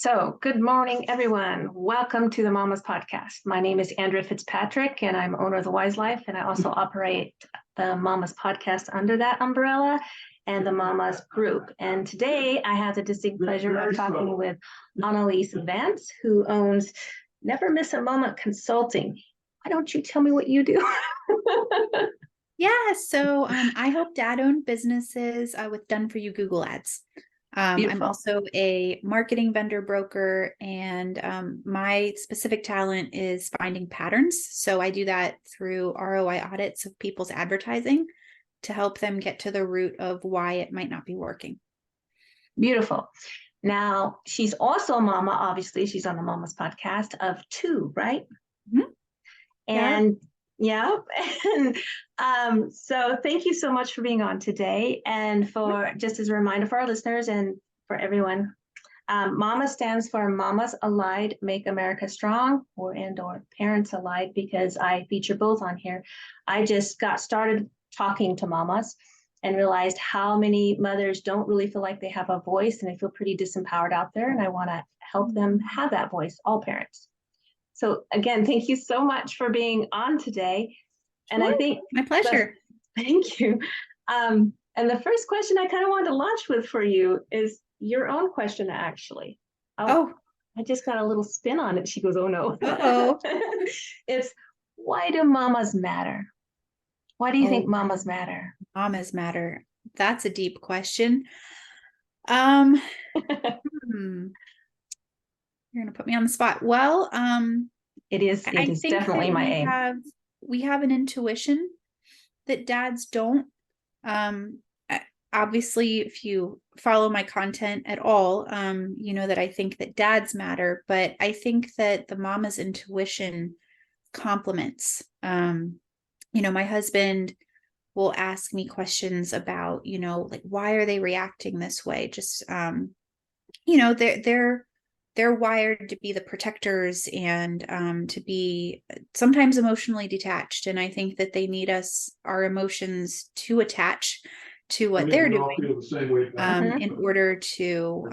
So, good morning, everyone. Welcome to the Mamas Podcast. My name is Andrea Fitzpatrick, and I'm owner of The Wise Life, and I also operate the Mamas Podcast under that umbrella and the Mamas Group. And today, I have the distinct pleasure of talking with Anneliese Vance, who owns Never Miss a Moment Consulting. Why don't you tell me what you do? So I help dad-owned businesses with done-for-you Google Ads. I'm also a marketing vendor broker, and my specific talent is finding patterns. So I do that through ROI audits of people's advertising to help them get to the root of why it might not be working. Beautiful. Now, she's also a mama. Obviously, she's on the Mamas Podcast of two, right? Mm-hmm. And so thank you so much for being on today. And for just as a reminder for our listeners and for everyone, MAMA stands for Mamas Allied Make America Strong, or Parents Allied, because I feature both on here. I just got started talking to mamas and realized how many mothers don't really feel like they have a voice, and they feel pretty disempowered out there. And I want to help them have that voice, all parents. So again, thank you so much for being on today. And I think my pleasure. Thank you. And the first question I kind of wanted to launch with for you is your own question, actually. I just got a little spin on it. She goes, oh no. It's, why do mamas matter? Why do you think mamas matter? Mamas matter. That's a deep question. You're going to put me on the spot. Well, it is definitely my aim. We have an intuition that dads don't. Obviously, if you follow my content at all, you know that I think that dads matter, but I think that the mama's intuition complements. My husband will ask me questions about, like, why are they reacting this way? Just, they're wired to be the protectors and to be sometimes emotionally detached. And I think that they need our emotions to attach to what they're doing in order to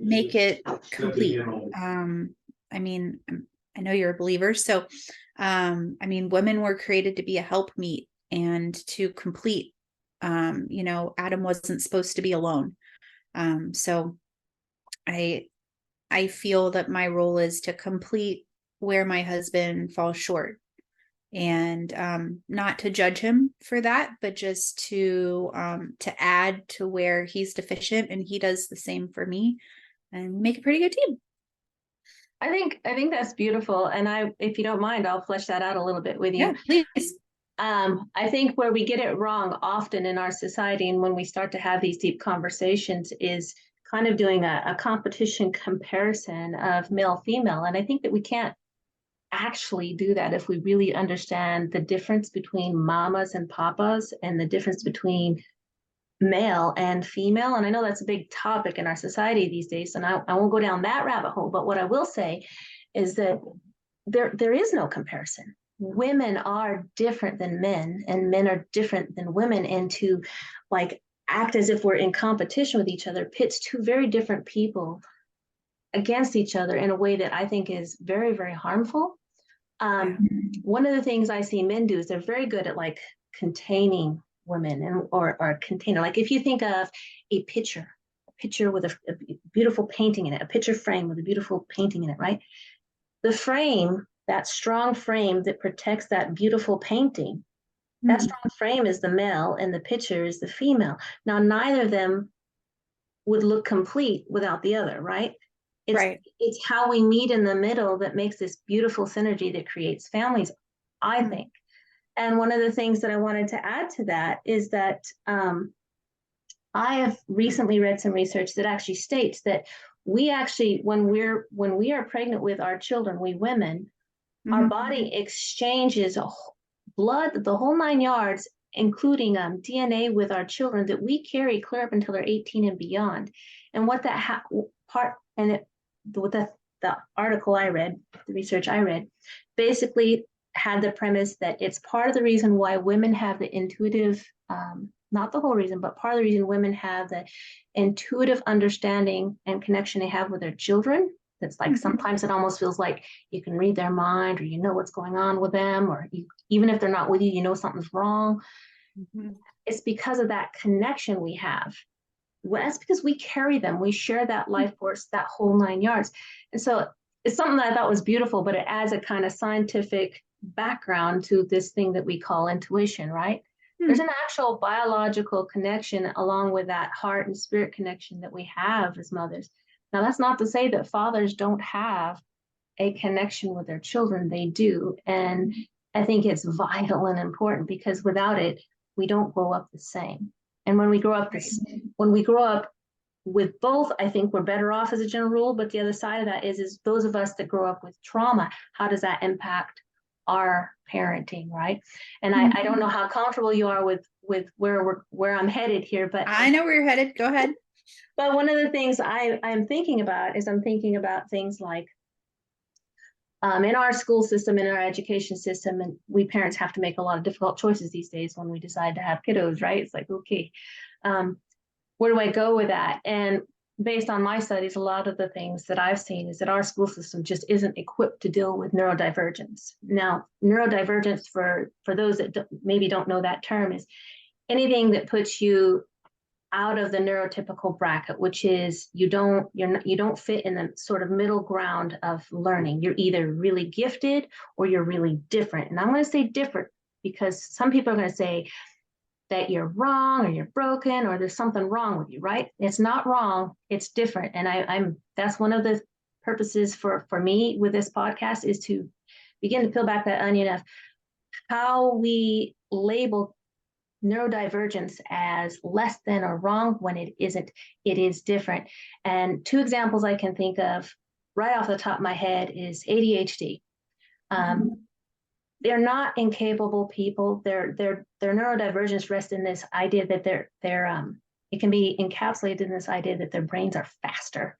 make it complete. I know you're a believer. So, women were created to be a helpmeet and to complete. Adam wasn't supposed to be alone. So I feel that my role is to complete where my husband falls short, and not to judge him for that, but just to add to where he's deficient, and he does the same for me, and make a pretty good team. I think that's beautiful, and if you don't mind, I'll flesh that out a little bit with you. Yeah, please. I think where we get it wrong often in our society, and when we start to have these deep conversations, is kind of doing a competition comparison of male female. And I think that we can't actually do that if we really understand the difference between mamas and papas and the difference between male and female. And I know that's a big topic in our society these days, and I won't go down that rabbit hole. But what I will say is that there is no comparison. Women are different than men, and men are different than women, and to act as if we're in competition with each other pits two very different people against each other in a way that I think is very, very harmful. One of the things I see men do is they're very good at containing women or container. Like if you think of a picture with a beautiful painting in it, a picture frame with a beautiful painting in it, right? The frame, that strong frame that protects that beautiful painting, that strong frame is the male and the picture is the female. Now, neither of them would look complete without the other, right? It's how we meet in the middle that makes this beautiful synergy that creates families, I think. And one of the things that I wanted to add to that is that I have recently read some research that actually states that we actually, when we are pregnant with our children, we women, our body exchanges blood, the whole 9 yards, including DNA with our children that we carry clear up until they're 18 and beyond. And what that the article I read, the research I read, basically had the premise that it's part of the reason why women have the intuitive not the whole reason, but part of the reason women have the intuitive understanding and connection they have with their children. That's like sometimes it almost feels like you can read their mind, or you know what's going on with them, or even if they're not with you, you know something's wrong. It's because of that connection we have. Well, that's because we carry them. We share that life force, that whole 9 yards. And so it's something that I thought was beautiful, but it adds a kind of scientific background to this thing that we call intuition, right? There's an actual biological connection along with that heart and spirit connection that we have as mothers. Now, that's not to say that fathers don't have a connection with their children. They do. And I think it's vital and important, because without it, we don't grow up the same. And when we grow up with both, I think we're better off as a general rule. But the other side of that is those of us that grow up with trauma, how does that impact our parenting, right? And I don't know how comfortable you are with where I'm headed here, but I know where you're headed. Go ahead. But one of the things I'm thinking about things like in our school system, in our education system, and we parents have to make a lot of difficult choices these days when we decide to have kiddos, right? It's like, okay, where do I go with that? And based on my studies, a lot of the things that I've seen is that our school system just isn't equipped to deal with neurodivergence. Now, neurodivergence, for those that maybe don't know that term, is anything that puts you out of the neurotypical bracket, which is you don't fit in the sort of middle ground of learning. You're either really gifted or you're really different. And I'm going to say different because some people are going to say that you're wrong or you're broken or there's something wrong with you, right? It's not wrong, it's different. And I'm that's one of the purposes for me with this podcast, is to begin to peel back that onion of how we label neurodivergence as less than or wrong when it isn't. It is different. And two examples I can think of right off the top of my head is ADHD. They're not incapable people. Their neurodivergence rests in this idea that it can be encapsulated in this idea that their brains are faster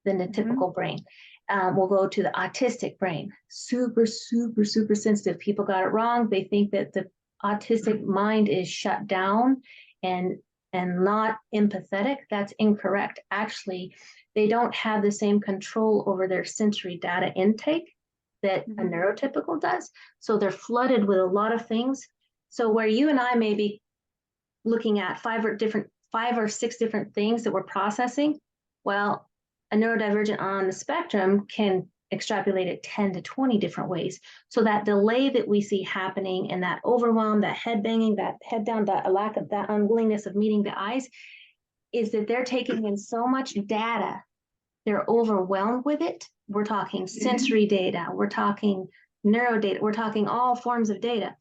than the typical brain. We'll go to the autistic brain. Super, super, super sensitive. People got it wrong. They think that the autistic mind is shut down and not empathetic. That's incorrect. Actually, they don't have the same control over their sensory data intake that a neurotypical does. So they're flooded with a lot of things. So where you and I may be looking at 5 or 6 different things that we're processing, well, a neurodivergent on the spectrum can extrapolate it 10 to 20 different ways. So that delay that we see happening, and that overwhelm, that head banging, that head down, that lack of, that unwillingness of meeting the eyes, is that they're taking in so much data, they're overwhelmed with it. We're talking sensory data, we're talking neuro data, we're talking all forms of data.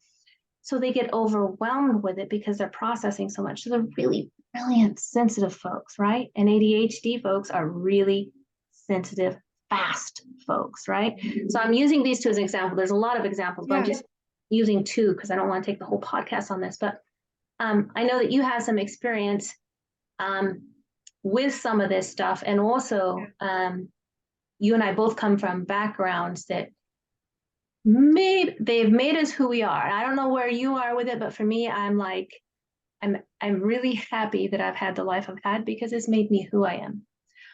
So they get overwhelmed with it because they're processing so much. So they're really brilliant, sensitive folks, right? And ADHD folks are really sensitive, fast folks, right? So I'm using these two as an example. There's a lot of examples, but I'm just using 2 because I don't want to take the whole podcast on this. But I know that you have some experience with some of this stuff. And also, you and I both come from backgrounds that they've made us who we are. I don't know where you are with it, but for me, I'm really happy that I've had the life I've had, because it's made me who I am.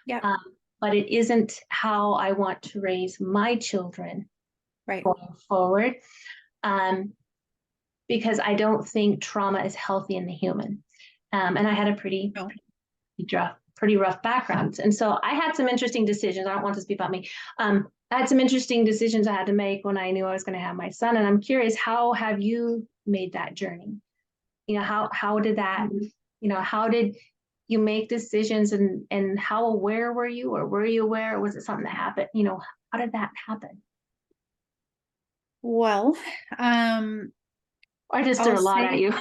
Yeah. But it isn't how I want to raise my children going forward. Because I don't think trauma is healthy in the human. And I had a pretty rough background. And so I had some interesting decisions. I don't want to speak about me. I had some interesting decisions I had to make when I knew I was going to have my son. And I'm curious, how have you made that journey? You know, how did that, how did you make decisions, and how aware were you, or were you aware, or was it something that happened? How did that happen? Well, I just threw a lot at you.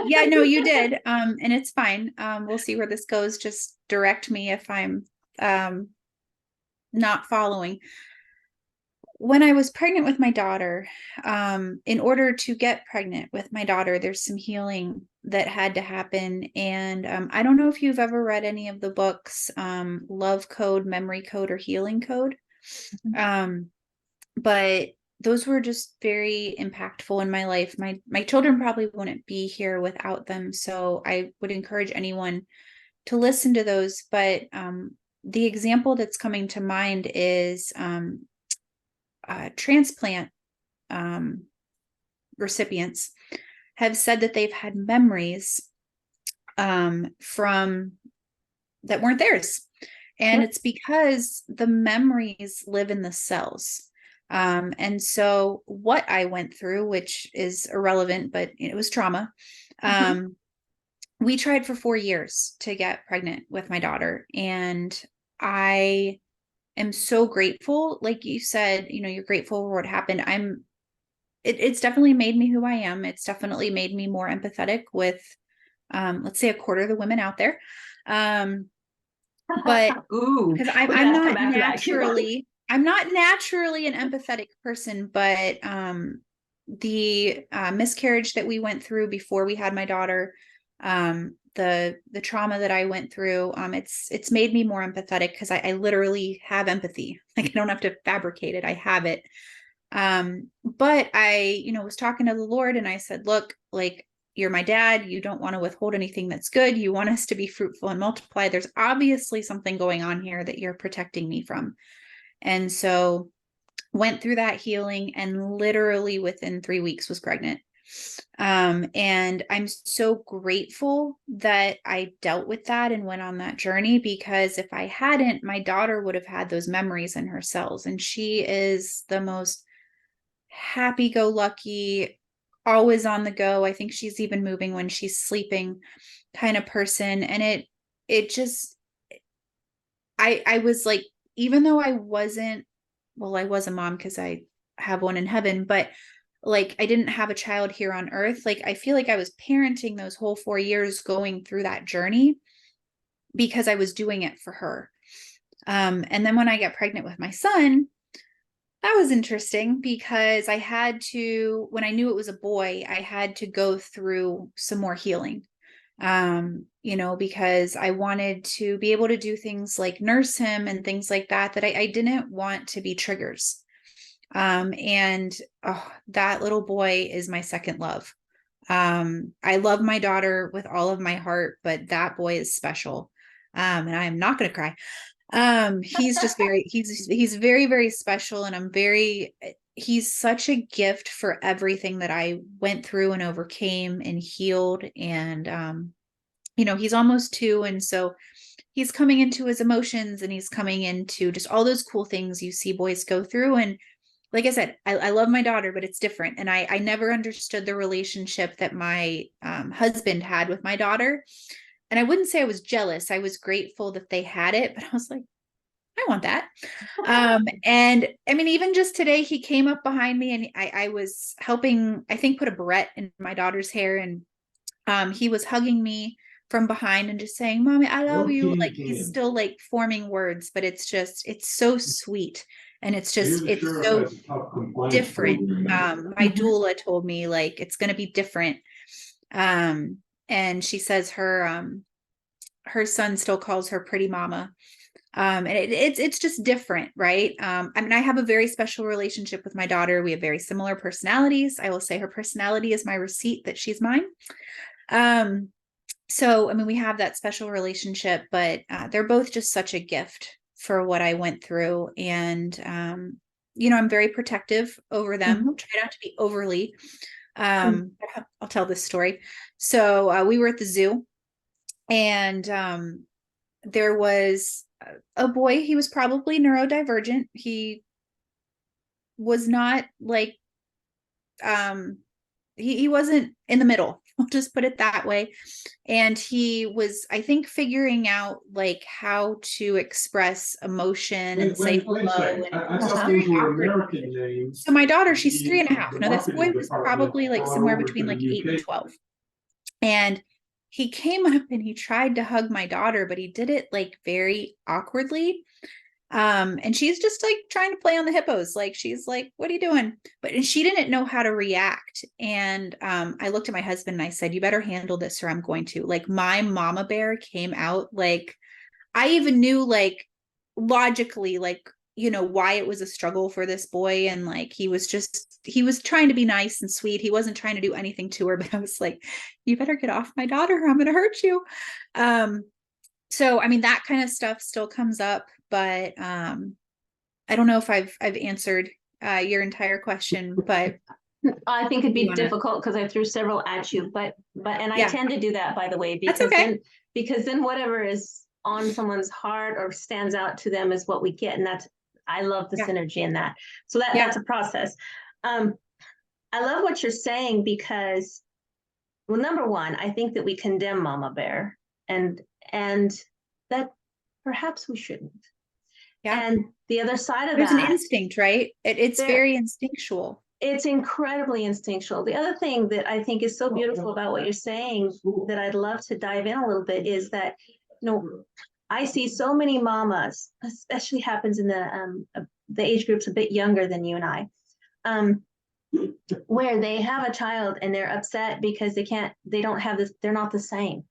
Yeah, no, you did. And it's fine. We'll see where this goes. Just direct me if I'm not following. When I was pregnant with my daughter, in order to get pregnant with my daughter, there's some healing that had to happen. And I don't know if you've ever read any of the books, Love Code, Memory Code, or Healing Code. But those were just very impactful in my life. My children probably wouldn't be here without them. So I would encourage anyone to listen to those. But the example that's coming to mind is transplant um, recipients have said that they've had memories from that weren't theirs. And Yep. it's because the memories live in the cells. And so what I went through, which is irrelevant, but it was trauma. Mhm. We tried for 4 years to get pregnant with my daughter. And I am so grateful. Like you said, you're grateful for what happened. It's definitely made me who I am. It's definitely made me more empathetic with, let's say, a quarter of the women out there. But Ooh, because we I'm gotta come not back to that. Keep going. naturally, I'm not naturally an empathetic person, but the miscarriage that we went through before we had my daughter, the trauma that I went through, it's made me more empathetic because I literally have empathy. Like I don't have to fabricate it. I have it. But I, was talking to the Lord and I said, look, like you're my dad. You don't want to withhold anything that's good. You want us to be fruitful and multiply. There's obviously something going on here that you're protecting me from. And so went through that healing and literally within 3 weeks was pregnant. And I'm so grateful that I dealt with that and went on that journey, because if I hadn't, my daughter would have had those memories in her cells. And she is the most happy-go-lucky, always on the go. I think she's even moving when she's sleeping kind of person. And it just, I was like, even though I wasn't, well, I was a mom because I have one in heaven, but like I didn't have a child here on earth. Like I feel like I was parenting those whole 4 years going through that journey because I was doing it for her. And then when I got pregnant with my son, that was interesting because I had to, when I knew it was a boy, I had to go through some more healing. Because I wanted to be able to do things like nurse him and things like that, that I didn't want to be triggers. And that little boy is my second love. I love my daughter with all of my heart, but that boy is special. And I am not going to cry. He's just he's very, very special. And he's such a gift for everything that I went through and overcame and healed. And, he's almost 2. And so he's coming into his emotions and he's coming into just all those cool things you see boys go through. And like I said, I love my daughter, but it's different. And I never understood the relationship that my husband had with my daughter. And I wouldn't say I was jealous. I was grateful that they had it, but I was like, I want that. And I mean, even just today, he came up behind me and I was helping, I think, put a barrette in my daughter's hair. And he was hugging me from behind and just saying, Mommy, I love you. Like he's still like forming words, but it's so sweet. And it's so different. My Mhm. doula told me like it's going to be different. And she says her son still calls her pretty mama. And it's just different, right? I mean, I have a very special relationship with my daughter. We have very similar personalities. I will say her personality is my receipt that she's mine. So I mean, we have that special relationship, but they're both just such a gift for what I went through. And I'm very protective over them. Mhm. Try not to be overly. I'll tell this story. So we were at the zoo, and there was a boy. He was probably neurodivergent. He was not like he wasn't in the middle. I'll just put it that way. And he was, I think, figuring out like how to express emotion and say hello. And it was just Uh-huh. very awkward. So my daughter, she's 3.5. Now this boy was probably like somewhere between like 8 and 12. And he came up and he tried to hug my daughter, but he did it like very awkwardly. And she's just like trying to play on the hippos. Like she's like, what are you doing? But she didn't know how to react. And I looked at my husband and I said, you better handle this or I'm going to. Like my mama bear came out. Like I even knew like logically, like, why it was a struggle for this boy. And like, he was trying to be nice and sweet. He wasn't trying to do anything to her, but I was like, you better get off my daughter, or I'm going to hurt you. So, I mean, that kind of stuff still comes up, but I don't know if I've answered your entire question, but I think it'd be difficult because I threw several at you, and I tend to do that, by the way, because then whatever is on someone's heart or stands out to them is what we get. And I love the synergy in that. So that's a process. I love what you're saying because, well, number one, I think that we condemn Mama Bear and that perhaps we shouldn't. Yeah. And the other side of there's an instinct, right? It's very instinctual. It's incredibly instinctual. The other thing that I think is so beautiful about what you're saying that I'd love to dive in a little bit is that, I see so many mamas, especially happens in the age groups a bit younger than you and I, where they have a child and they're upset because they don't have this, they're not the same.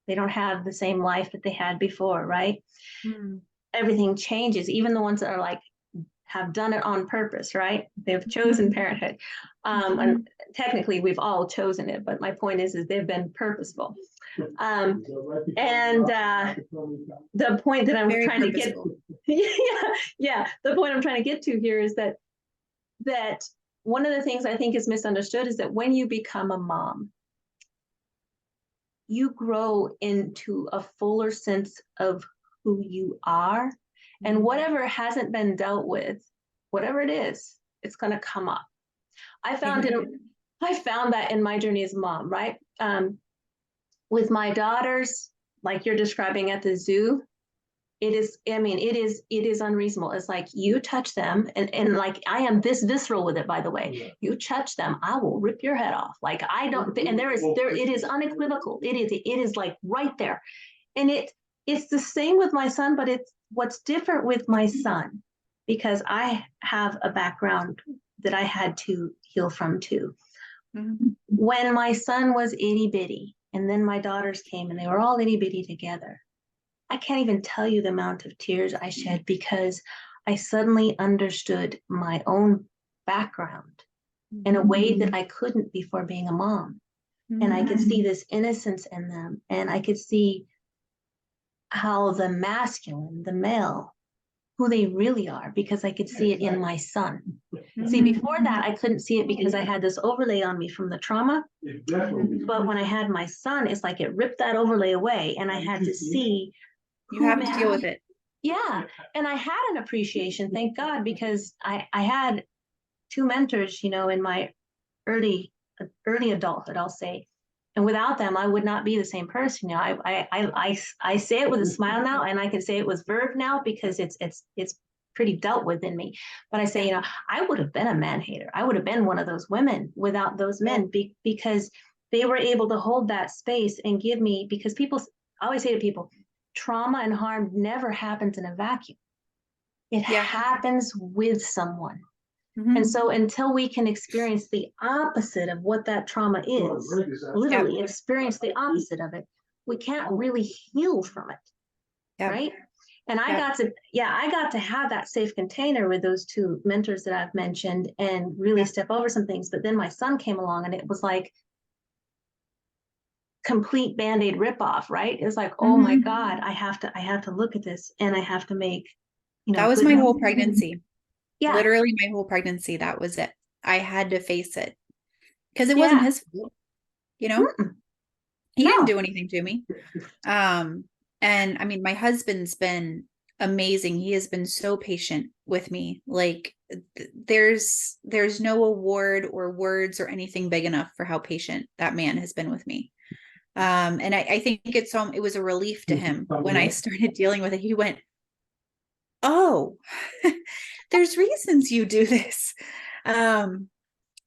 They don't have the same life that they had before, right? Everything changes, even the ones that are like, have done it on purpose, right? They've chosen parenthood. And technically we've all chosen it, but my point is they've been purposeful. The point that I'm trying to get, the point I'm trying to get to here is that one of the things I think is misunderstood is that when you become a mom, you grow into a fuller sense of who you are. And whatever hasn't been dealt with, whatever it is, it's going to come up. I found that in my journey as a mom, right? With my daughters, like you're describing at the zoo, it is unreasonable. It's like you touch them, and like I am this visceral with it, by the way. You touch them, I will rip your head off. Like I don't, and it is unequivocal. It is like right there. And it's the same with my son, but it's what's different with my son, because I have a background that I had to heal from too. When my son was itty bitty, and then my daughters came and they were all itty bitty together, I can't even tell you the amount of tears I shed because I suddenly understood my own background in a way that I couldn't before being a mom. And I could see this innocence in them, and I could see how the masculine, the male, who they really are, because I could see it in my son. See, before that, I couldn't see it because I had this overlay on me from the trauma. But when I had my son, it's like it ripped that overlay away, and I had to see. You have to deal with it. Yeah. And I had an appreciation, thank God, because I had two mentors, in my early adulthood, I'll say. And without them, I would not be the same person. I say it with a smile now, and I can say it with verve now because it's pretty dealt with in me. But I say, I would have been a man hater. I would have been one of those women without those men because they were able to hold that space and give me, because I always say to people, trauma and harm never happens in a vacuum. It happens with someone. And so until we can experience the opposite of what that trauma is, literally experience the opposite of it, we can't really heal from it. Right? And I got to have that safe container with those two mentors that I've mentioned and really step over some things. But then my son came along and it was like complete Band-Aid ripoff, right? It was like, oh my God, I have to look at this, and I have to make, that was my whole pregnancy. Literally my whole pregnancy. That was it. I had to face it because it wasn't his fault. He didn't do anything to me. And I mean, my husband's been amazing. He has been so patient with me. Like there's no award or words or anything big enough for how patient that man has been with me. And I think it was a relief to him when I started dealing with it. He went, oh, there's reasons you do this. And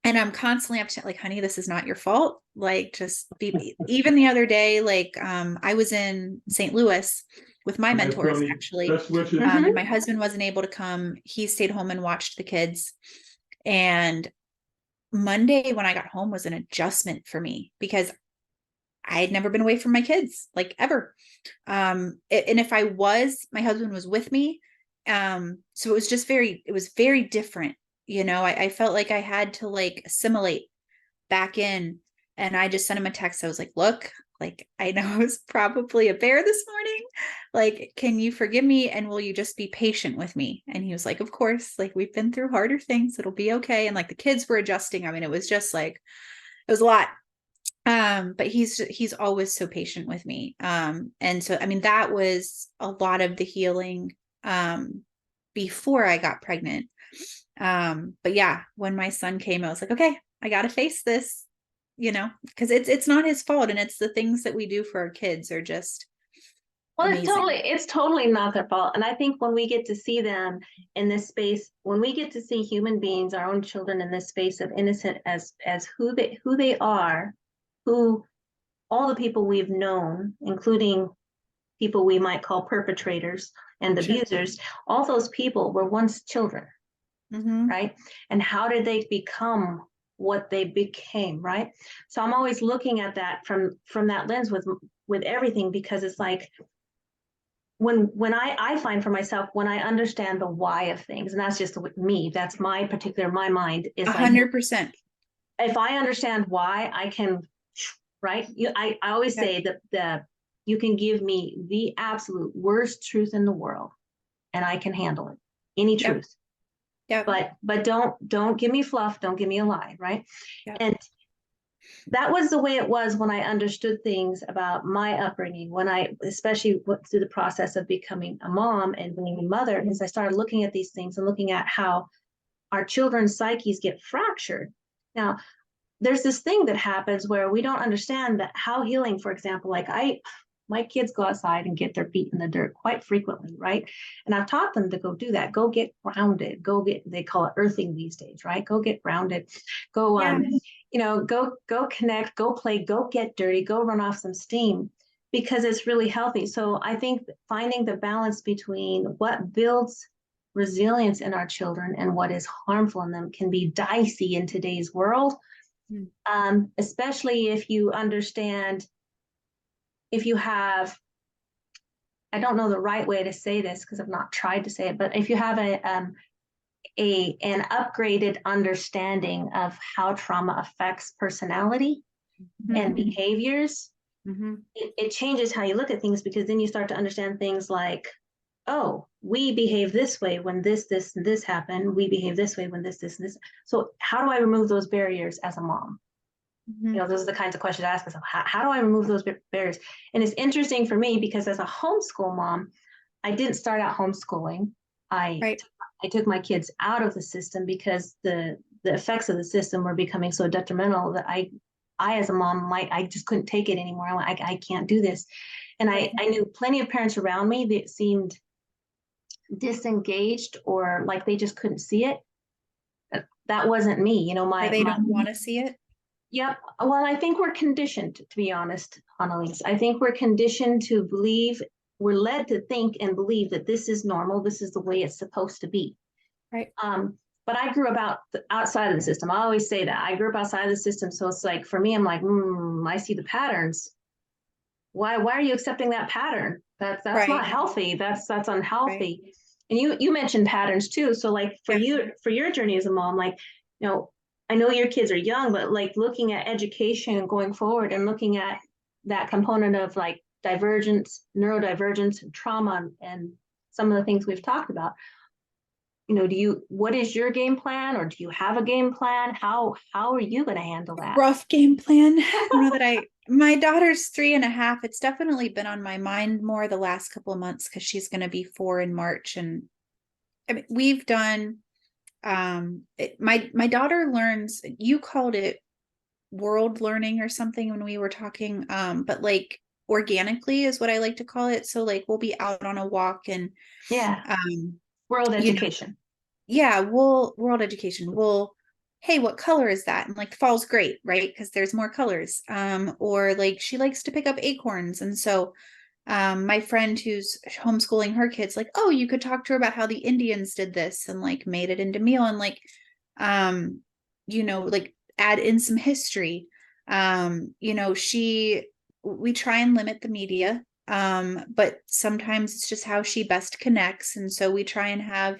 I'm constantly like, honey, this is not your fault. Like, just be, even the other day, like, I was in St. Louis with my mentors, actually. And my husband wasn't able to come. He stayed home and watched the kids. And Monday when I got home was an adjustment for me because I had never been away from my kids, like ever. And if my husband was with me, So it was very different. I felt like I had to like assimilate back in, and I just sent him a text. I was like, look, like, I know I was probably a bear this morning. Like, can you forgive me? And will you just be patient with me? And he was like, of course, like, we've been through harder things. It'll be okay. And like the kids were adjusting. I mean, it was just like, it was a lot. But he's always so patient with me. And so, I mean, that was a lot of the healing, before I got pregnant. But yeah, when my son came, I was like, okay, I got to face this, because it's not his fault. And it's the things that we do for our kids are just Well, amazing. it's totally not their fault. And I think when we get to see them in this space, when we get to see human beings, our own children in this space of innocent as who they are, who all the people we've known, including people we might call perpetrators and Sure. abusers, all those people were once children, Mm-hmm. right? And how did they become what they became, right? So I'm always looking at that from that lens with everything, because it's like when I find for myself, when I understand the why of things, and that's just me, that's my mind is like, 100%. if I understand why, I can, right? I always Yep. say that you can give me the absolute worst truth in the world, and I can handle it, any Yep. truth. Yep. But don't give me fluff, don't give me a lie, right? Yep. And that was the way it was when I understood things about my upbringing, when I especially went through the process of becoming a mom and being a mother, as I started looking at these things and looking at how our children's psyches get fractured. Now, there's this thing that happens where we don't understand that how healing, for example, like my kids go outside and get their feet in the dirt quite frequently, right? And I've taught them to go do that. Go get grounded. They call it earthing these days, right? Go get grounded. Go, Yeah. go connect, go play, go get dirty, go run off some steam, because it's really healthy. So I think finding the balance between what builds resilience in our children and what is harmful in them can be dicey in today's world. Especially if you understand, if you have, I don't know the right way to say this because I've not tried to say it, but if you have an upgraded understanding of how trauma affects personality and Mm-hmm. behaviors, Mm-hmm. it changes how you look at things, because then you start to understand things like, oh, we behave this way when this, and this happened. We behave this way when this, and this. So how do I remove those barriers as a mom? Mm-hmm. Those are the kinds of questions I ask myself. How do I remove those barriers? And it's interesting for me because as a homeschool mom, I didn't start out homeschooling. I Right. I took my kids out of the system because the effects of the system were becoming so detrimental that I as a mom, I just couldn't take it anymore. I can't do this. And Right. I knew plenty of parents around me that seemed disengaged or like they just couldn't see it. That wasn't me. Or they don't want to see it. Yep. Well, I think we're conditioned, to be honest, Anneliese. I think we're conditioned to believe, we're led to think and believe that this is normal. This is the way it's supposed to be. Right. But I grew up outside of the system. I always say that I grew up outside of the system. So it's like, for me, I'm like, I see the patterns. Why are you accepting that pattern? That's not Right. healthy. That's Right. unhealthy. And you mentioned patterns too. So like for Yeah. your journey as a mom, like, I know your kids are young, but like looking at education going forward and looking at that component of like divergence, neurodivergence, and trauma, and some of the things we've talked about. What is your game plan, or do you have a game plan? How are you going to handle that? Rough game plan. My daughter's 3.5. It's definitely been on my mind more the last couple of months because she's going to be 4 in March. And I mean, we've done, my daughter learns, you called it world learning or something when we were talking, but like organically is what I like to call it. So like we'll be out on a walk and, Yeah, um, world you know, education. yeah, we'll world education. We'll, hey, what color is that? And like fall's great, right? Because there's more colors. Or like she likes to pick up acorns. And so my friend who's homeschooling her kids, like, oh, you could talk to her about how the Indians did this and like made it into meal and like, um, like add in some history. We try and limit the media. But sometimes it's just how she best connects. And so we try and have,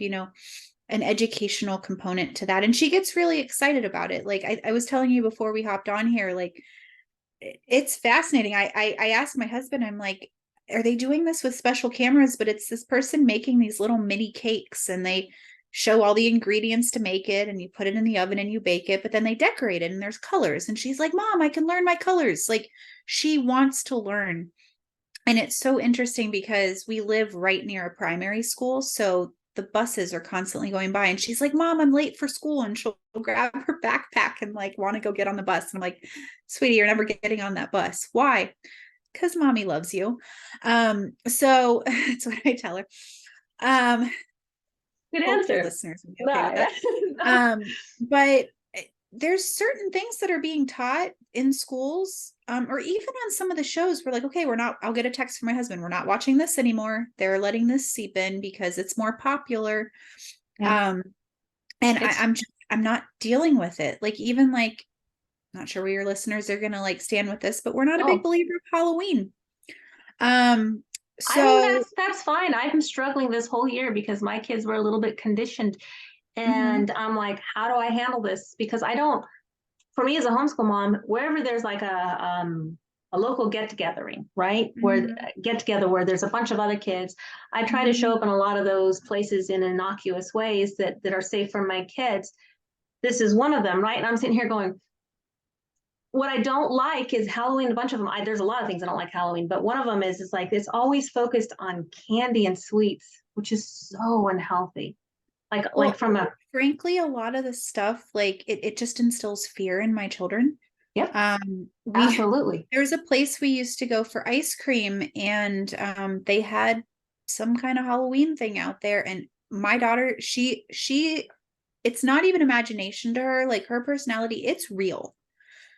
an educational component to that. And she gets really excited about it. Like I was telling you before we hopped on here, like it's fascinating. I asked my husband, I'm like, are they doing this with special cameras? But it's this person making these little mini cakes, and they show all the ingredients to make it, and you put it in the oven and you bake it, but then they decorate it and there's colors. And she's like, Mom, I can learn my colors. Like she wants to learn. And it's so interesting because we live right near a primary school. So the buses are constantly going by, and she's like, Mom, I'm late for school. And she'll grab her backpack and like want to go get on the bus. And I'm like, sweetie, you're never getting on that bus. Why? Because mommy loves you. So that's what I tell her. Good Hope your answer. listeners will be okay with No, that. no. But there's certain things that are being taught in schools, or even on some of the shows. We're like, okay, I'll get a text from my husband. We're not watching this anymore. They're letting this seep in because it's more popular. Yeah. And It's I'm not dealing with it. Like, even like, not sure where your listeners are going to like stand with this, but we're not a big no. believer of Halloween. Um, I think so, that's fine. I've been struggling this whole year because my kids were a little bit conditioned, mhm, and I'm like, how do I handle this? Because I don't. For me as a homeschool mom, wherever there's like a local get togethering, right? Where mhm, get together where there's a bunch of other kids, I try to show mhm. up in a lot of those places in innocuous ways that are safe for my kids. This is one of them, right? And I'm sitting here going, what I don't like is Halloween. A bunch of them. There's a lot of things I don't like Halloween, but one of them is like it's always focused on candy and sweets, which is so unhealthy. Like Well, from a frankly, a lot of the stuff, like it just instills fear in my children. yep, We absolutely. there was a place we used to go for ice cream, and they had some kind of Halloween thing out there. And my daughter, she it's not even imagination to her, like her personality, it's real.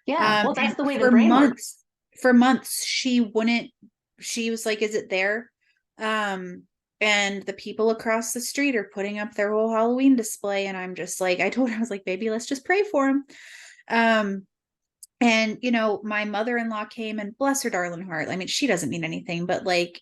Yeah, well, And that's the way the brain works. for months, she wouldn't, she was like, is it there? Um, and the people across the street are putting up their whole Halloween display. And I'm just like, I told her, I was like, baby, let's just pray for him. Um, and my mother-in-law came, and bless her darling heart. I mean, she doesn't mean anything, but like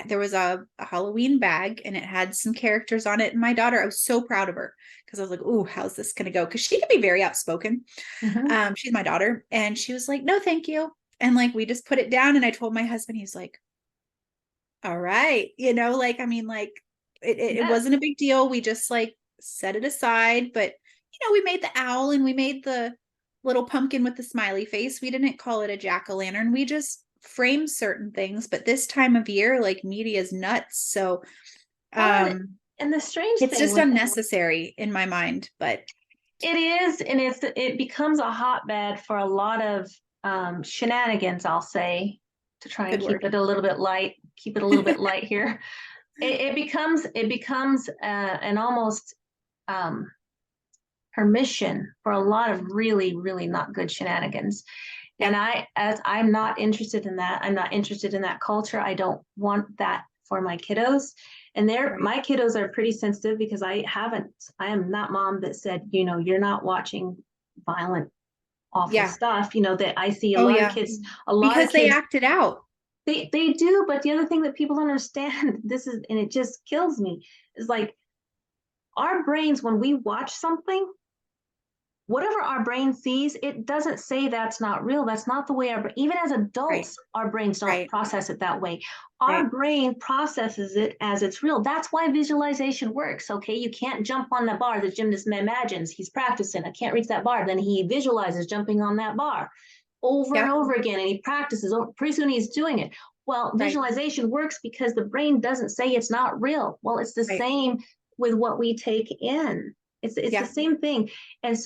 there was a Halloween bag, and it had some characters on it. And my daughter, I was so proud of her because I was like, oh, how's this gonna go? Because she can be very outspoken. Mhm. She's my daughter, and she was like, no, thank you. And like we just put it down, and I told my husband, he's like, all right, like, I mean, like it Yes. wasn't a big deal. We just like set it aside. But we made the owl, and we made the little pumpkin with the smiley face. We didn't call it a jack-o'-lantern. We just framed certain things. But this time of year, like, media is nuts. So Well, um and the strange it's thing just with unnecessary in my mind. But it is, and it becomes a hotbed for a lot of shenanigans, I'll say, to try and good keep word. it a little bit light, keep it a little bit light here. It becomes an almost um, permission for a lot of really, really not good shenanigans. Yeah, And as I'm not interested in that, I'm not interested in that culture. I don't want that for my kiddos. And right. my kiddos are pretty sensitive because I am not mom that said, you're not watching violent, awful Yeah. stuff. That I see Oh yeah. a lot of Because they kids, acted out. they do. But the other thing that people don't understand, and it just kills me, is like our brains, when we watch something, whatever our brain sees, it doesn't say that's not real. That's not the way even as Right. adults, our brains don't Right. process it that way. Our Right. brain processes it as it's real. That's why visualization works. Okay. You can't jump on the bar. The gymnast imagines he's practicing. I can't reach that bar. Then he visualizes jumping on that bar over and Yep. over again. And he practices. Pretty soon he's doing it. Well, Right. visualization works because the brain doesn't say it's not real. Well, it's the Right. same with what we take in. It's the Yeah. same thing. And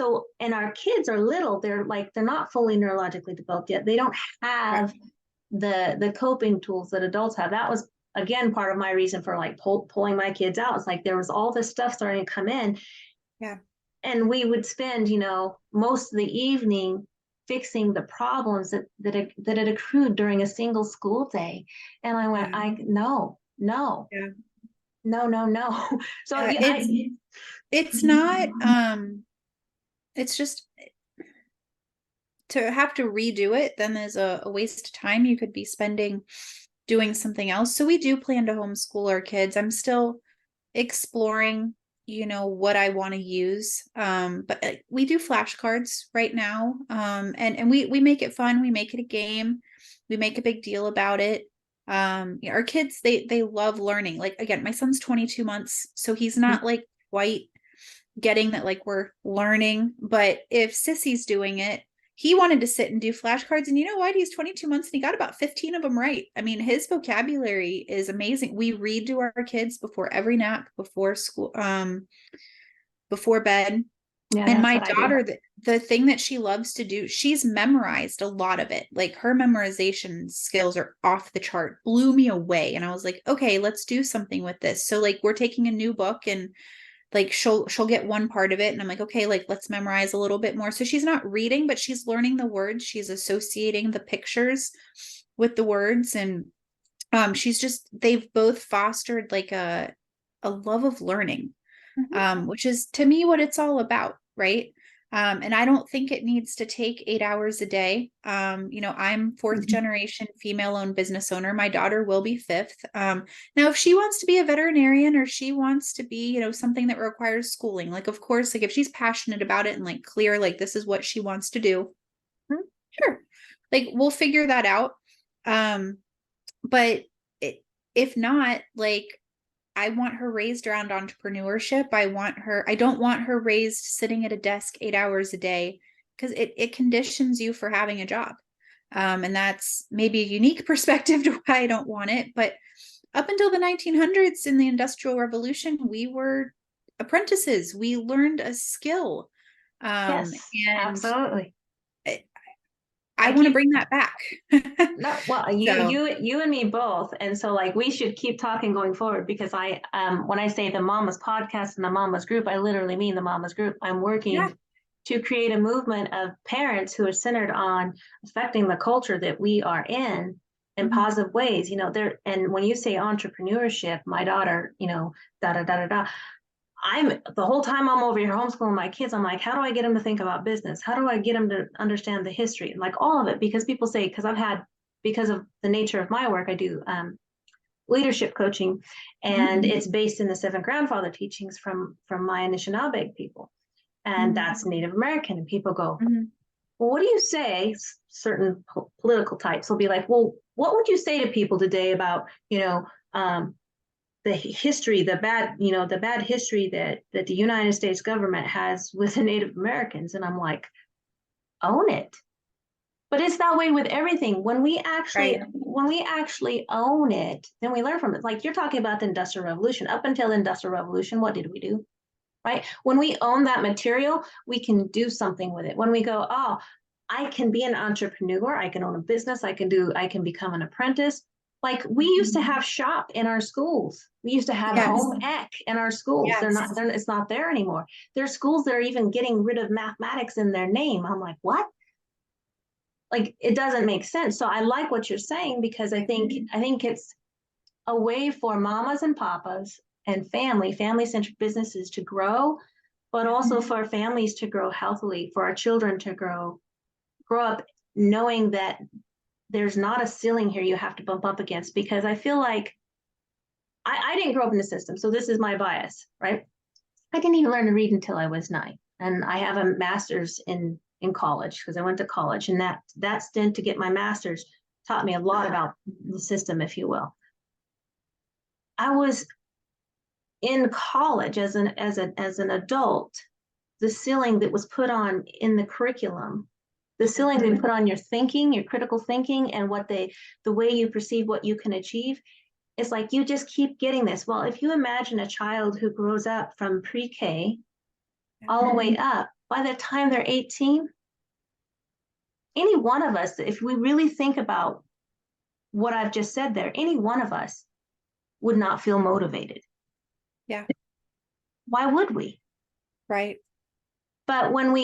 our kids are little. They're not fully neurologically developed yet. They don't Right. have the coping tools that adults have. That was again part of my reason for like pulling my kids out. It's like there was all this stuff starting to come in, Yeah. and we would spend most of the evening fixing the problems that had accrued during a single school day. And I went, Yeah. I no, no, Yeah. no, no, no. So Yeah. yeah, It's not it's just to have to redo it, then there's a waste of time you could be spending doing something else. So we do plan to homeschool our kids. I'm still exploring, what I want to use. But we do flashcards right now. And we make it fun. We make it a game. We make a big deal about it. Our kids, they love learning. Like, again, my son's 22 months, so he's not like quite getting that like we're learning. But if Sissy's doing it, he wanted to sit and do flashcards, and you know what? He's 22 months and he got about 15 of them right. I mean, his vocabulary is amazing. We read to our kids before every nap, before school, before bed. Yeah, And that's my what I do. daughter, the thing that she loves to do, she's memorized a lot of it. Like, her memorization skills are off the chart, blew me away. And I was like, okay, let's do something with this. So like, we're taking a new book, and like she'll get one part of it, and I'm like, okay, like, let's memorize a little bit more. So she's not reading, but she's learning the words, she's associating the pictures with the words. And they've both fostered like a love of learning, which is to me what it's all about, right? And I don't think it needs to take 8 hours a day. I'm fourth generation female owned business owner. My daughter will be fifth. Now, if she wants to be a veterinarian, or she wants to be, something that requires schooling, like, of course, like, if she's passionate about it and like clear, like, this is what she wants to do, sure, like, we'll figure that out. But if not, like, I want her raised around entrepreneurship. I don't want her raised sitting at a desk 8 hours a day, because it conditions you for having a job. And that's maybe a unique perspective to why I don't want it. But up until the 1900s, in the Industrial Revolution, we were apprentices. We learned a skill. Yes, And absolutely. I I want to keep bring that back. No, well, So, you and me both. And so like we should keep talking going forward, because when I say the Mamas podcast and the Mamas group, I literally mean the Mamas group. I'm yeah. working to create a movement of parents who are centered on affecting the culture that we are in Mhm. positive ways. There, and when you say entrepreneurship, my daughter, da da da da da. I'm the whole time I'm over here homeschooling my kids, I'm like, how do I get them to think about business? How do I get them to understand the history? And like all of it, because people say, because of the nature of my work, I do leadership coaching, and Mhm. it's based in the seven grandfather teachings from my Anishinaabe people. And Mhm. that's Native American. And people go, Mhm. well, what do you say? Certain political types will be like, well, what would you say to people today about, um, the history, the bad history that the United States government has with the Native Americans. And I'm like, own it. But it's that way with everything. Right. When we actually own it, then we learn from it. Like you're talking about the Industrial Revolution. Up until the Industrial Revolution, what did we do? Right? When we own that material, we can do something with it. When we go, oh, I can be an entrepreneur, I can own a business, I can become an apprentice. Like we used to have shop in our schools. We used to have Yes. home ec in our schools. Yes. It's not there anymore. There's schools that are even getting rid of mathematics in their name. I'm like, what? Like it doesn't make sense. So I like what you're saying, because I think it's a way for mamas and papas and family centered businesses to grow, but also for families to grow healthily, for our children to grow up knowing that there's not a ceiling here you have to bump up against. Because I feel like I didn't grow up in the system, so this is my bias, right? I didn't even learn to read until I was 9, and I have a master's in college because I went to college, and that stint to get my master's taught me a lot about the system, if you will. I was in college as an adult. The ceiling that was put on in the curriculum, the ceiling they put on your thinking, your critical thinking, and the way you perceive what you can achieve, it's like you just keep getting this. Well, if you imagine a child who grows up from pre-K all the way up, by the time they're 18, any one of us, if we really think about what I've just said there, any one of us would not feel motivated. Yeah. Why would we? Right. But when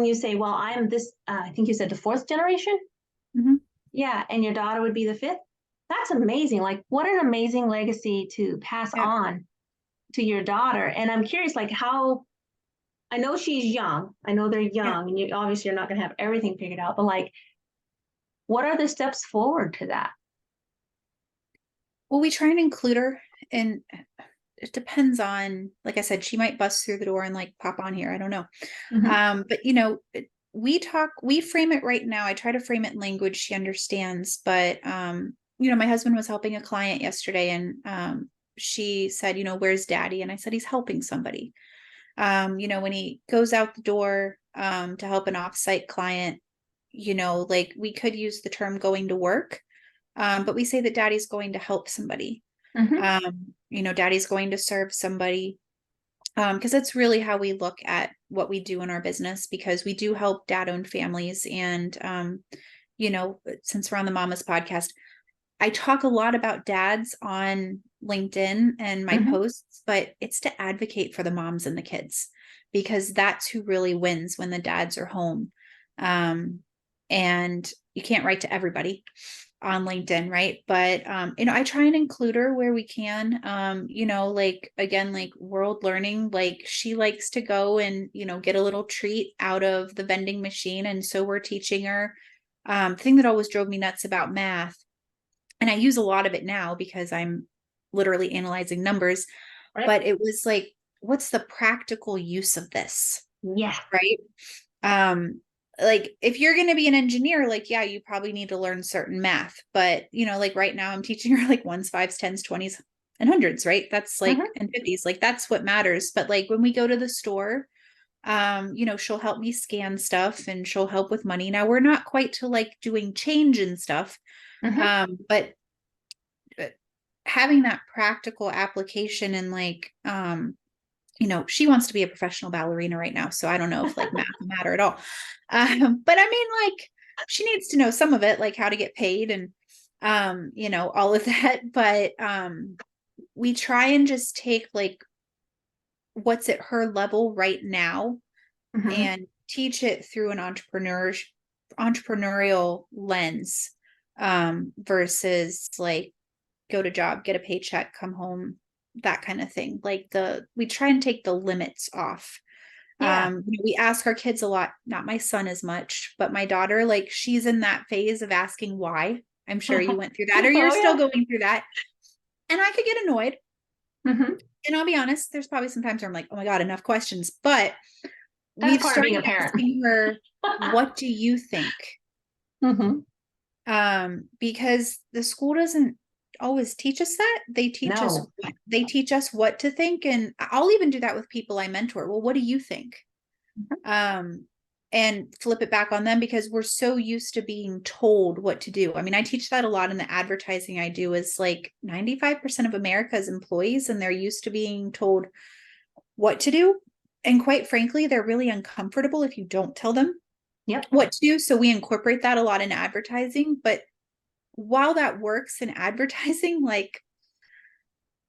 you say, well, I'm this, I think you said the fourth generation. Mhm. Yeah. And your daughter would be the fifth. That's amazing. Like, what an amazing legacy to pass Yeah. on to your daughter. And I'm curious, like, how I know she's young. I know they're Yeah. young, and you're not going to have everything figured out. But like, what are the steps forward to that? Well, we try and include her, and it depends on, like I said, she might bust through the door and like pop on here. I don't know. But we frame it right now. I try to frame it in language she understands, but my husband was helping a client yesterday, and she said, where's daddy? And I said, he's helping somebody. When he goes out the door to help an offsite client, like we could use the term going to work, but we say that daddy's going to help somebody. Daddy's going to serve somebody, because that's really how we look at what we do in our business, because we do help dad-owned families. And since we're on the Mamas podcast, I talk a lot about dads on LinkedIn and my posts, but it's to advocate for the moms and the kids, because that's who really wins when the dads are home. And you can't write to everybody on LinkedIn, right? But I try and include her where we can. Like again, like world learning, like she likes to go and get a little treat out of the vending machine, and so we're teaching her. Thing that always drove me nuts about math, and I use a lot of it now because I'm literally analyzing numbers, Right. but it was like, what's the practical use of this? Yeah. Right. Like if you're going to be an engineer, like, yeah, you probably need to learn certain math, but like right now I'm teaching her like ones, fives, tens, 20s, and hundreds, right? That's like, and 50s, like that's what matters. But like when we go to the store, she'll help me scan stuff and she'll help with money. Now we're not quite to like doing change and stuff. But having that practical application, and like, she wants to be a professional ballerina right now. So I don't know if like math matter at all. But I mean, like she needs to know some of it, like how to get paid and, all of that. But we try and just take like what's at her level right now and teach it through an entrepreneurial lens, versus like go to job, get a paycheck, come home, that kind of thing. Like we try and take the limits off. We ask our kids a lot, not my son as much, but my daughter, like she's in that phase of asking why. I'm sure you went through that, or you're still going through that. And I could get annoyed. And I'll be honest, there's probably some times where I'm like, oh my God, enough questions. But we've started asking her, what do you think? Because the school doesn't always teach us that. They teach us what to think. And I'll even do that with people I mentor. Well, what do you think? And flip it back on them, because we're so used to being told what to do. I mean, I teach that a lot in the advertising I do, is like 95% of America's employees, and they're used to being told what to do. And quite frankly, they're really uncomfortable if you don't tell them what to do. So we incorporate that a lot in advertising. But while that works in advertising, like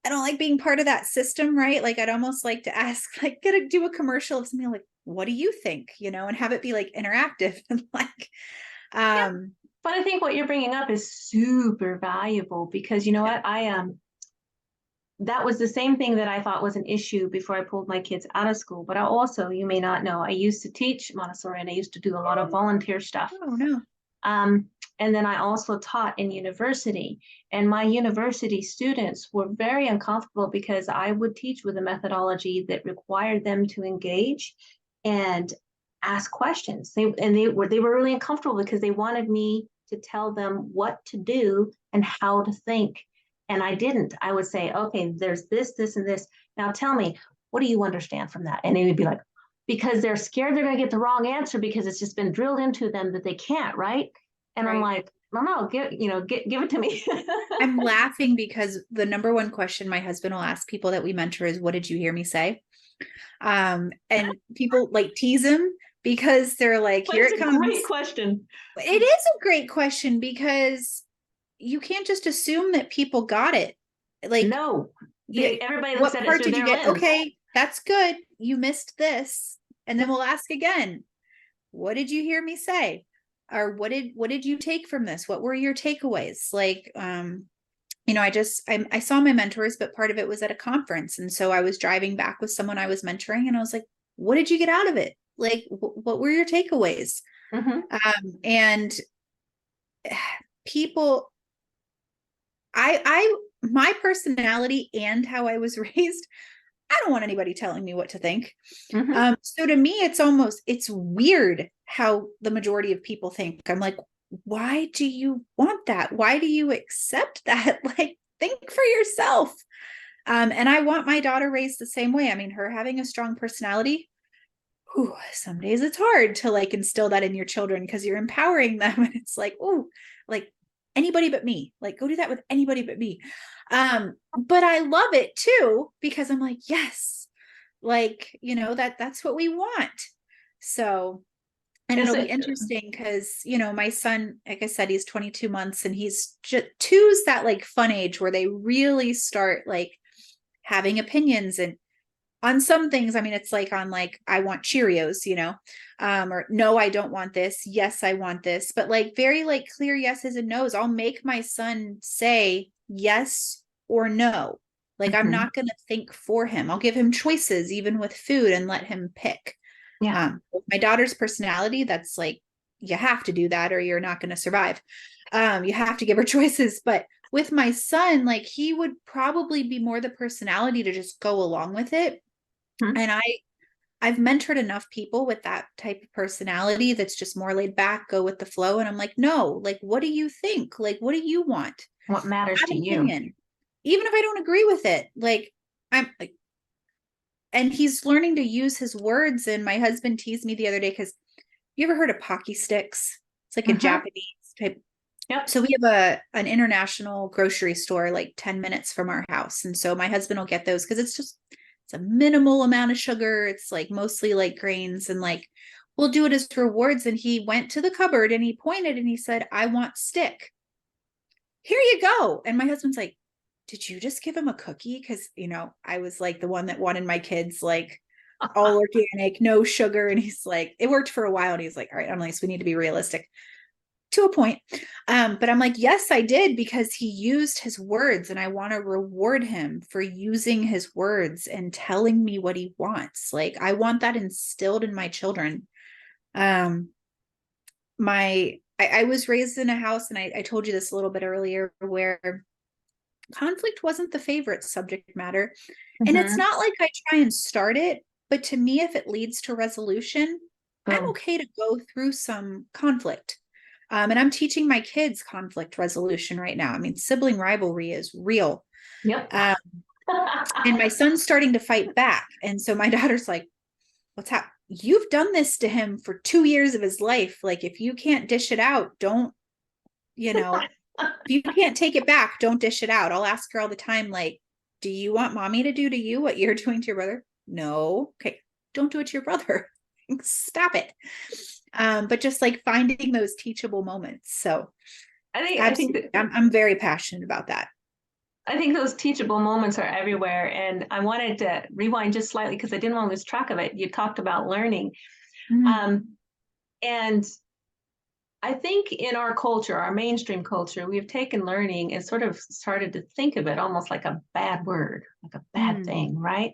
I don't like being part of that system, right? Like I'd almost like to ask, like, do a commercial of something like, what do you think? And have it be like interactive and like, But I think what you're bringing up is super valuable, because what that was the same thing that I thought was an issue before I pulled my kids out of school. But I also, you may not know, I used to teach Montessori and I used to do a lot of volunteer stuff. Oh no. And then I also taught in university, and my university students were very uncomfortable because I would teach with a methodology that required them to engage and ask questions. They were really uncomfortable because they wanted me to tell them what to do and how to think. And I didn't. I would say, okay, there's this, this, and this. Now tell me, what do you understand from that? And they would be like, because they're scared they're going to get the wrong answer because it's just been drilled into them that they can't, right? And I'm like, no, give it to me. I'm laughing because the number one question my husband will ask people that we mentor is, what did you hear me say? And people like tease him because they're like, here it comes. Great question. It is a great question, because you can't just assume that people got it. Like, no, everybody looks at it. What part did you get? Okay, that's good. You missed this. And then we'll ask again, what did you hear me say? Or what did you take from this? What were your takeaways? Like, I saw my mentors, but part of it was at a conference. And so I was driving back with someone I was mentoring, and I was like, what did you get out of it? Like, what were your takeaways? And people, I my personality and how I was raised, I don't want anybody telling me what to think. Mm-hmm. So to me, it's weird how the majority of people think. I'm like, why do you want that? Why do you accept that? Like, think for yourself. And I want my daughter raised the same way. I mean, her having a strong personality, whew, some days it's hard to like instill that in your children because you're empowering them. And it's like, oh, like anybody but me. Like, go do that with anybody but me. But I love it too, because I'm like, yes, like, that's what we want. So, and Is it'll be it? interesting because, my son, like I said, he's 22 months and he's just two's that like fun age where they really start like having opinions. And on some things, I mean, it's like on like, I want Cheerios, or no, I don't want this. Yes, I want this. But like very like clear yeses and nos. I'll make my son say yes or no. Like I'm Mhm. not going to think for him. I'll give him choices, even with food, and let him pick. Yeah. With my daughter's personality, that's like, you have to do that or you're not going to survive. You have to give her choices. But with my son, like he would probably be more the personality to just go along with it. Mhm. And I've mentored enough people with that type of personality that's just more laid back, go with the flow. And I'm like, no, like, what do you think? Like, what do you want? What matters Have to an you? opinion. Even if I don't agree with it, like, I'm like, and he's learning to use his words. And my husband teased me the other day because you ever heard of Pocky Sticks? It's like a Hmm. Japanese type. Yep. So we have an international grocery store like 10 minutes from our house. And so my husband will get those because it's a minimal amount of sugar. It's like mostly like grains and like we'll do it as rewards. And he went to the cupboard and he pointed and he said, I want stick. Here you go. And my husband's like, did you just give him a cookie? Because, I was like the one that wanted my kids like all organic, no sugar. And he's like, it worked for a while. And he's like, all right, Anneliese, we need to be realistic to a point. But I'm like, yes, I did because he used his words and I want to reward him for using his words and telling me what he wants. Like I want that instilled in my children. Um, I was raised in a house, and I told you this a little bit earlier, where conflict wasn't the favorite subject matter. And it's Hmm. not like I try and start it, but to me, if it leads to resolution, I'm Boom. okay to go through some conflict. And I'm teaching my kids conflict resolution right now. I mean, sibling rivalry is real. Yep. Um, and my son's starting to fight back. And so my daughter's like, what's happening? You've done this to him for 2 years of his life. Like, if you can't dish it out, don't, you know, if you can't take it back, don't dish it out. I'll ask her all the time, like, do you want mommy to do to you what you're doing to your brother? No. Okay. Don't do it to your brother. Stop it. But just like finding those teachable moments. So I think absolutely. that I'm very passionate about that. I think those teachable moments are everywhere. And I wanted to rewind just slightly because I didn't want to lose track of it. You talked about learning. Mhm. Um, and I think in our culture, our mainstream culture, we've taken learning and sort of started to think of it almost like a bad word, like a bad Mm. thing, right?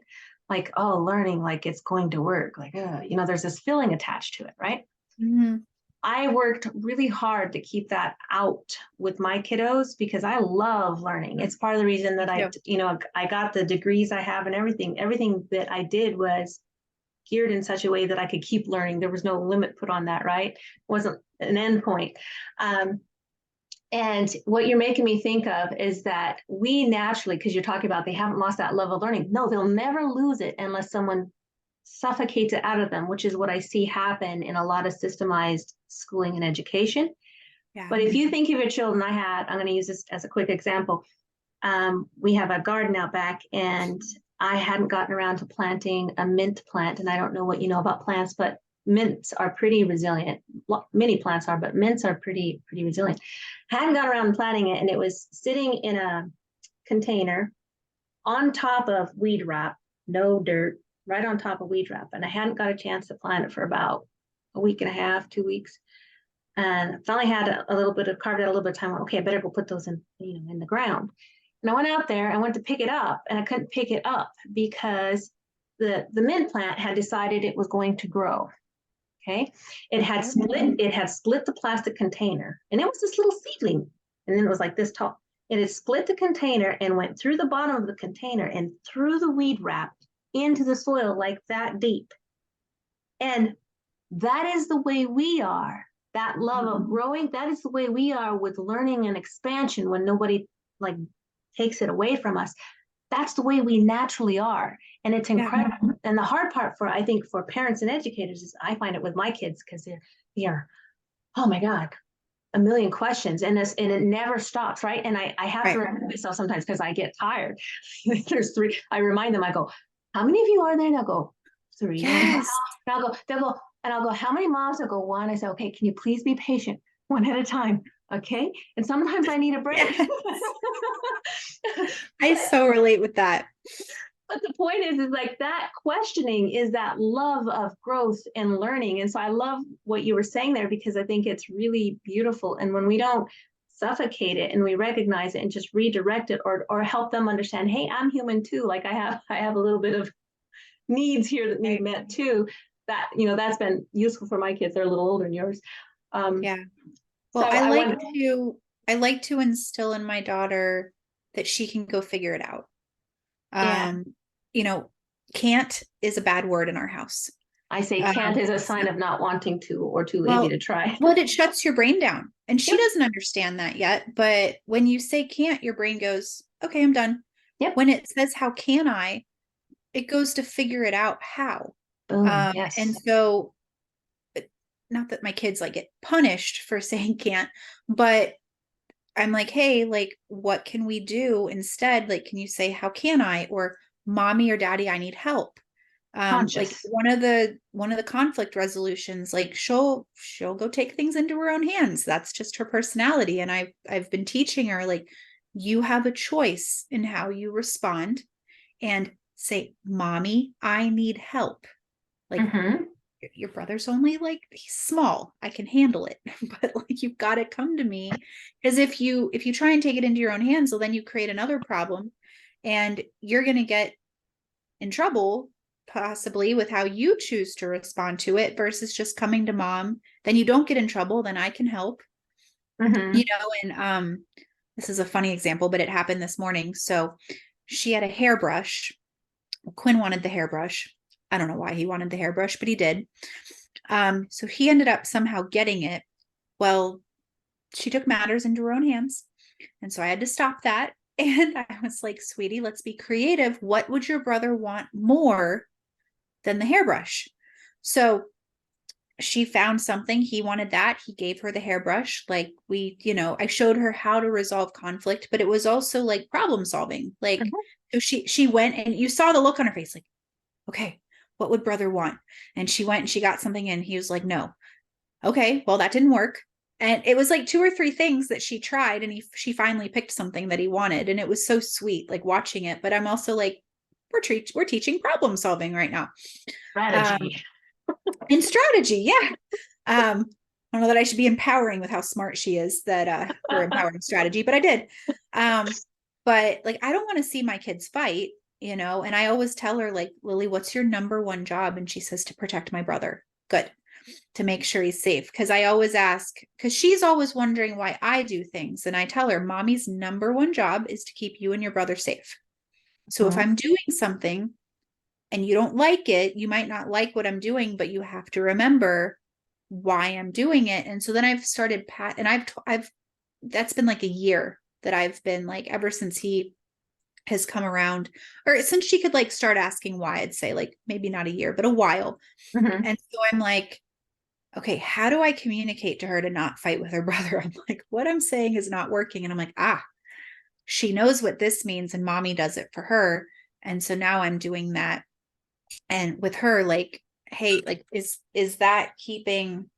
Like, oh, learning, like it's going to work. Like, there's this feeling attached to it, right? Mhm. I worked really hard to keep that out with my kiddos because I love learning. It's part of the reason Me that too. I got the degrees I have and everything. Everything that I did was geared in such a way that I could keep learning. There was no limit put on that, right? It wasn't an end point. Um, and what you're making me think of is that we naturally, because you're talking about they haven't lost that level of learning. No, they'll never lose it unless someone suffocates it out of them, which is what I see happen in a lot of systemized schooling and education. Yeah. But if you think of your children, I'm going to use this as a quick example. We have a garden out back, and I hadn't gotten around to planting a mint plant. And I don't know what you know about plants, but mints are pretty resilient. Many plants are, but mints are pretty resilient. I hadn't got around to planting it, and it was sitting in a container on top of weed wrap, no dirt, right on top of weed wrap. And I hadn't got a chance to plant it for about a week and a half, 2 weeks. And finally had a little bit of carved out a little bit of time. Okay, I better go put those in the ground. And I went out there and went to pick it up, and I couldn't pick it up because the mint plant had decided it was going to grow. Okay, it had split the plastic container, and it was this little seedling, and then it was like this tall. It had split the container and went through the bottom of the container and through the weed wrap into the soil like that deep. And that is the way we are. That love of growing, that is the way we are with learning and expansion when nobody like takes it away from us. That's the way we naturally are. And it's incredible. Yeah. And the hard part for, I think, for parents and educators is I find it with my kids because they're, oh my God, a million questions. And it never stops, right? And I have to remind myself sometimes because I get tired. There's 3. I remind them, I go, how many of you are there? And I'll go, 3. Yes. And I'll go, how many moms? I'll go, 1. I say, okay, can you please be patient? 1 at a time. Okay. And sometimes I need a break. Yes. I so relate with that. But the point is like that questioning is that love of growth and learning. And so I love what you were saying there because I think it's really beautiful. And when we don't suffocate it and we recognize it and just redirect it or help them understand, hey, I'm human too. Like I have a little bit of needs here that need met too. That, that's been useful for my kids. They're a little older than yours. Yeah. Well, so I like to instill in my daughter that she can go figure it out. Can't is a bad word in our house. I say can't is a sign of not wanting to or too lazy to try. Well, it shuts your brain down. And she doesn't understand that yet. But when you say can't, your brain goes, okay, I'm done. Yep. When it says, how can I? It goes to figure it out how. Yes. And so, not that my kids like get punished for saying can't, but I'm like, hey, like, what can we do instead? Like, can you say, how can I? Or mommy or daddy, I need help. Like one of the conflict resolutions, like she'll go take things into her own hands. That's just her personality. And I've been teaching her, like, you have a choice in how you respond and say, mommy, I need help. Like, your brother's only like, he's small, I can handle it. But like, you've got to come to me, because if you try and take it into your own hands, well, then you create another problem and you're going to get in trouble possibly with how you choose to respond to it versus just coming to mom. Then you don't get in trouble, then I can help. And this is a funny example, but it happened this morning. So she had a hairbrush. Quinn wanted the hairbrush. I don't know why he wanted the hairbrush, but he did. So he ended up somehow getting it. Well, she took matters into her own hands. And so I had to stop that. And I was like, sweetie, let's be creative. What would your brother want more than the hairbrush? So she found something. He wanted that. He gave her the hairbrush. Like I showed her how to resolve conflict, but it was also like problem solving. Like, so she went, and you saw the look on her face, like, okay, what would brother want? And she went and she got something and he was like, no. Okay, well, that didn't work. And it was like 2 or 3 things that she tried, and she finally picked something that he wanted. And it was so sweet, like watching it. But I'm also like, we're teaching problem solving right now. Strategy. In strategy, yeah. I don't know that I should be empowering with how smart she is that we're empowering strategy, but I did. But like, I don't want to see my kids fight, and I always tell her, like, Lily, what's your number one job? And she says, to protect my brother. Good. To make sure he's safe. Because I always ask, because she's always wondering why I do things. And I tell her, mommy's number one job is to keep you and your brother safe. So if I'm doing something and you don't like it, you might not like what I'm doing, but you have to remember why I'm doing it. And so then I've started and I've that's been like a year that I've been like, ever since he has come around, or since she could like start asking why, I'd say like maybe not a year, but a while. And so I'm like, okay, how do I communicate to her to not fight with her brother? I'm like, what I'm saying is not working. And I'm like, she knows what this means, and mommy does it for her. And so now I'm doing that. And with her, like, hey, like, is that keeping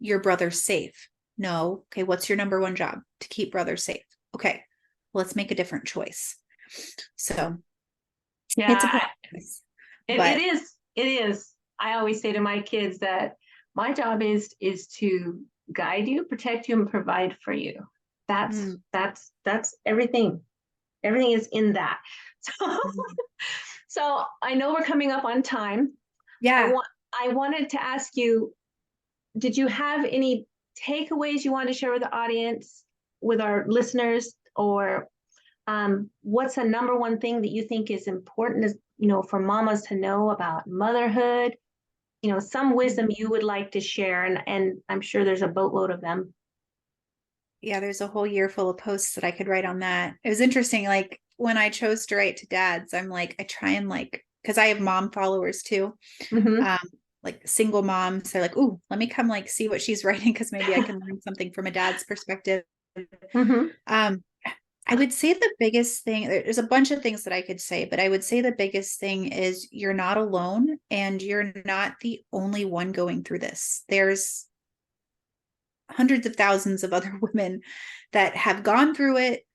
your brother safe? No. Okay, what's your number one job? To keep brother safe. Okay, let's make a different choice. So yeah, it's a process. It is. I always say to my kids that my job is to guide you, protect you, and provide for you. That's everything. Everything is in that. So I know we're coming up on time. Yeah. I wanted to ask you, did you have any takeaways you want to share with the audience, with our listeners, or what's the number one thing that you think is important, is, for mamas to know about motherhood? Some wisdom you would like to share, and I'm sure there's a boatload of them. Yeah, there's a whole year full of posts that I could write on that. It was interesting. Like when I chose to write to dads, I'm like, I try and like, because I have mom followers too, Mm-hmm. um, like single moms. They're like, ooh, let me come like see what she's writing because maybe I can learn something from a dad's perspective. Mm-hmm. Um, I would say the biggest thing, there's a bunch of things that I could say, but I would say the biggest thing is you're not alone and you're not the only one going through this. There's hundreds of thousands of other women that have gone through it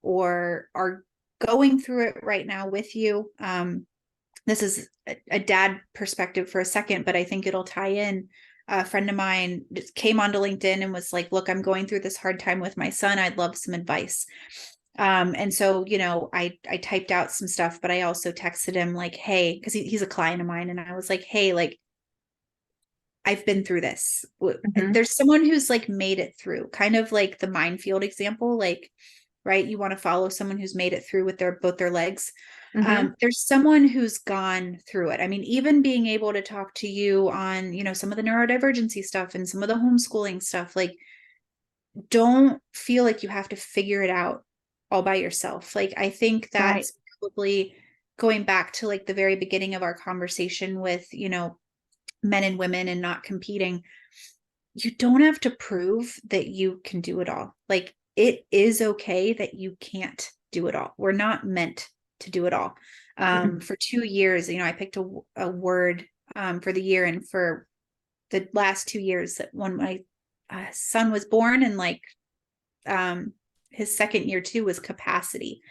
or are going through it right now with you. This is a dad perspective for a second, but I think it'll tie in. A friend of mine just came onto LinkedIn and was like, look, I'm going through this hard time with my son. I'd love some advice. And so, I typed out some stuff, but I also texted him like, hey, because he's a client of mine. And I was like, hey, like, I've been through this. Mm-hmm. There's someone who's like made it through, kind of like the minefield example, like, right? You want to follow someone who's made it through with both their legs. Mm-hmm. There's someone who's gone through it. I mean, even being able to talk to you on, some of the neurodivergency stuff and some of the homeschooling stuff, like, don't feel like you have to figure it out all by yourself. Like, I think Right. that's probably going back to like the very beginning of our conversation with, men and women and not competing. You don't have to prove that you can do it all. Like, it is okay that you can't do it all. We're not meant to do it all. Mm-hmm. For 2 years, I picked a word for the year, and for the last 2 years, that when my son was born, and like his second year too, was capacity.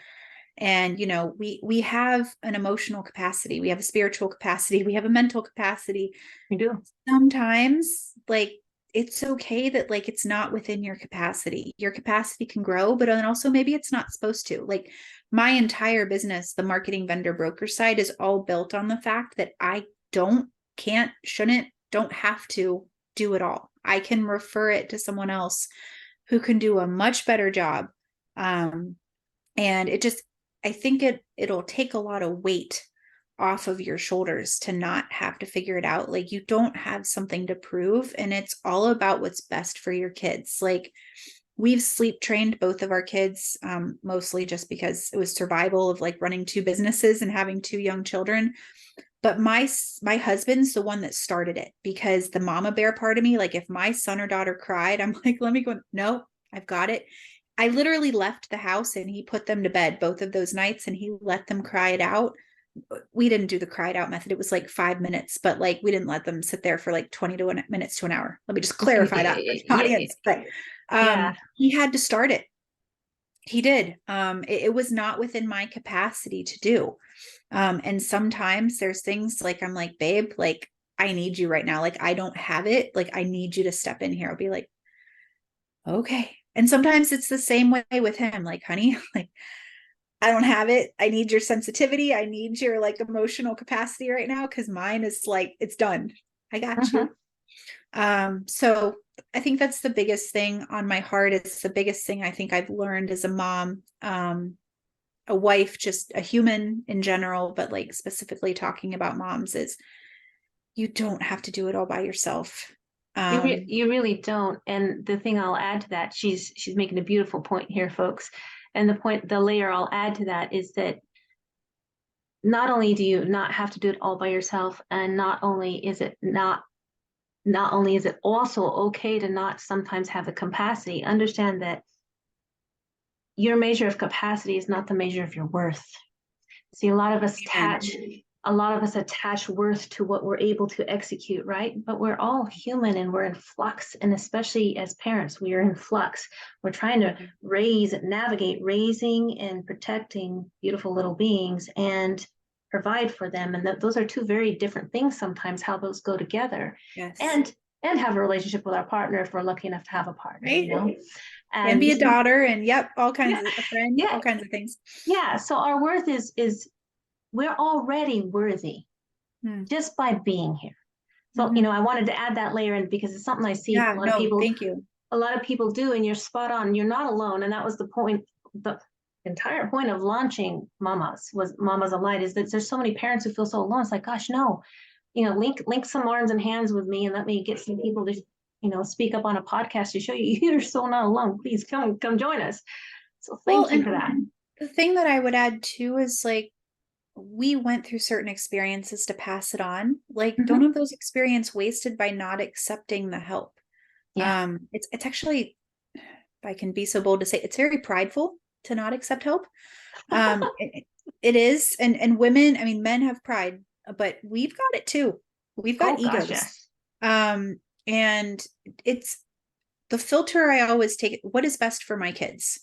And we have an emotional capacity, we have a spiritual capacity, we have a mental capacity. You do. Sometimes, like, it's okay that like it's not within your capacity. Your capacity can grow, but then also maybe it's not supposed to. Like, my entire business, the marketing vendor broker side, is all built on the fact that I can't, shouldn't, don't have to do it all. I can refer it to someone else who can do a much better job. And I think it'll take a lot of weight off of your shoulders to not have to figure it out. Like, you don't have something to prove, and it's all about what's best for your kids. Like, we've sleep trained both of our kids, mostly just because it was survival of like running two businesses and having two young children. But my husband's the one that started it, because the mama bear part of me, like, if my son or daughter cried, I'm like, let me go. No, I've got it. I literally left the house and he put them to bed both of those nights, and he let them cry it out. We didn't do the cried out method. It was like 5 minutes, but like, we didn't let them sit there for like minutes to an hour. Let me just clarify that for the Yeah. audience. But Yeah. he had to start it. He did. It was not within my capacity to do. And sometimes there's things like, I'm like, babe, like, I need you right now. Like, I don't have it. Like, I need you to step in here. I'll be like, okay. And sometimes it's the same way with him. Like, honey, like, I don't have it. I need your sensitivity. I need your like emotional capacity right now, because mine is like, it's done. I got Mm-hmm. you. So I think that's the biggest thing on my heart. It's the biggest thing I think I've learned as a mom, a wife, just a human in general, but like specifically talking about moms, is you don't have to do it all by yourself. You really don't. And the thing I'll add to that, she's making a beautiful point here, folks. And the layer I'll add to that is that not only do you not have to do it all by yourself, and not only is it also okay to not sometimes have the capacity. Understand that your measure of capacity is not the measure of your worth. See, Amen. a lot of us attach worth to what we're able to execute, right? But we're all human and we're in flux. And especially as parents, we are in flux. We're trying to navigate raising and protecting beautiful little beings and provide for them. And those are two very different things sometimes, how those go together. Yes. And have a relationship with our partner if we're lucky enough to have a partner, Right. Can And be a daughter, and yep, all kinds yeah, of a friend, yeah, all kinds of things. yeah. So our worth is we're already worthy Hmm. just by being here. So, Mm-hmm. I wanted to add that layer in because it's something I see Yeah, no, thank you. a lot of people do, and you're spot on. You're not alone. And that was the point the entire point of launching Mamas Aligned is that there's so many parents who feel so alone. It's like, gosh, no, link some arms and hands with me and let me get some people to, speak up on a podcast to show you you're so not alone. Please come join us. So thank you for that. The thing that I would add too is like, we went through certain experiences to pass it on. Like, don't have those experiences wasted by not accepting the help. Yeah. It's actually, if I can be so bold to say, it's very prideful to not accept help. It is, and women, I mean, men have pride, but we've got it too. We've got egos. Gosh, yes. And it's the filter I always take. What is best for my kids?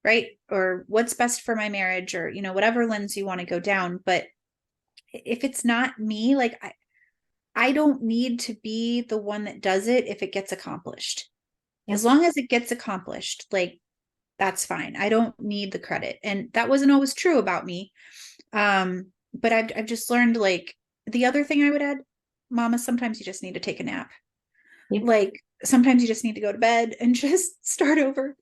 Right? Or what's best for my marriage, or, whatever lens you want to go down. But if it's not me, like I don't need to be the one that does it if it gets accomplished. As long as it gets accomplished, like that's fine. I don't need the credit. And that wasn't always true about me. But I've just learned, like, the other thing I would add, mama, sometimes you just need to take a nap. Like sometimes you just need to go to bed and just start over.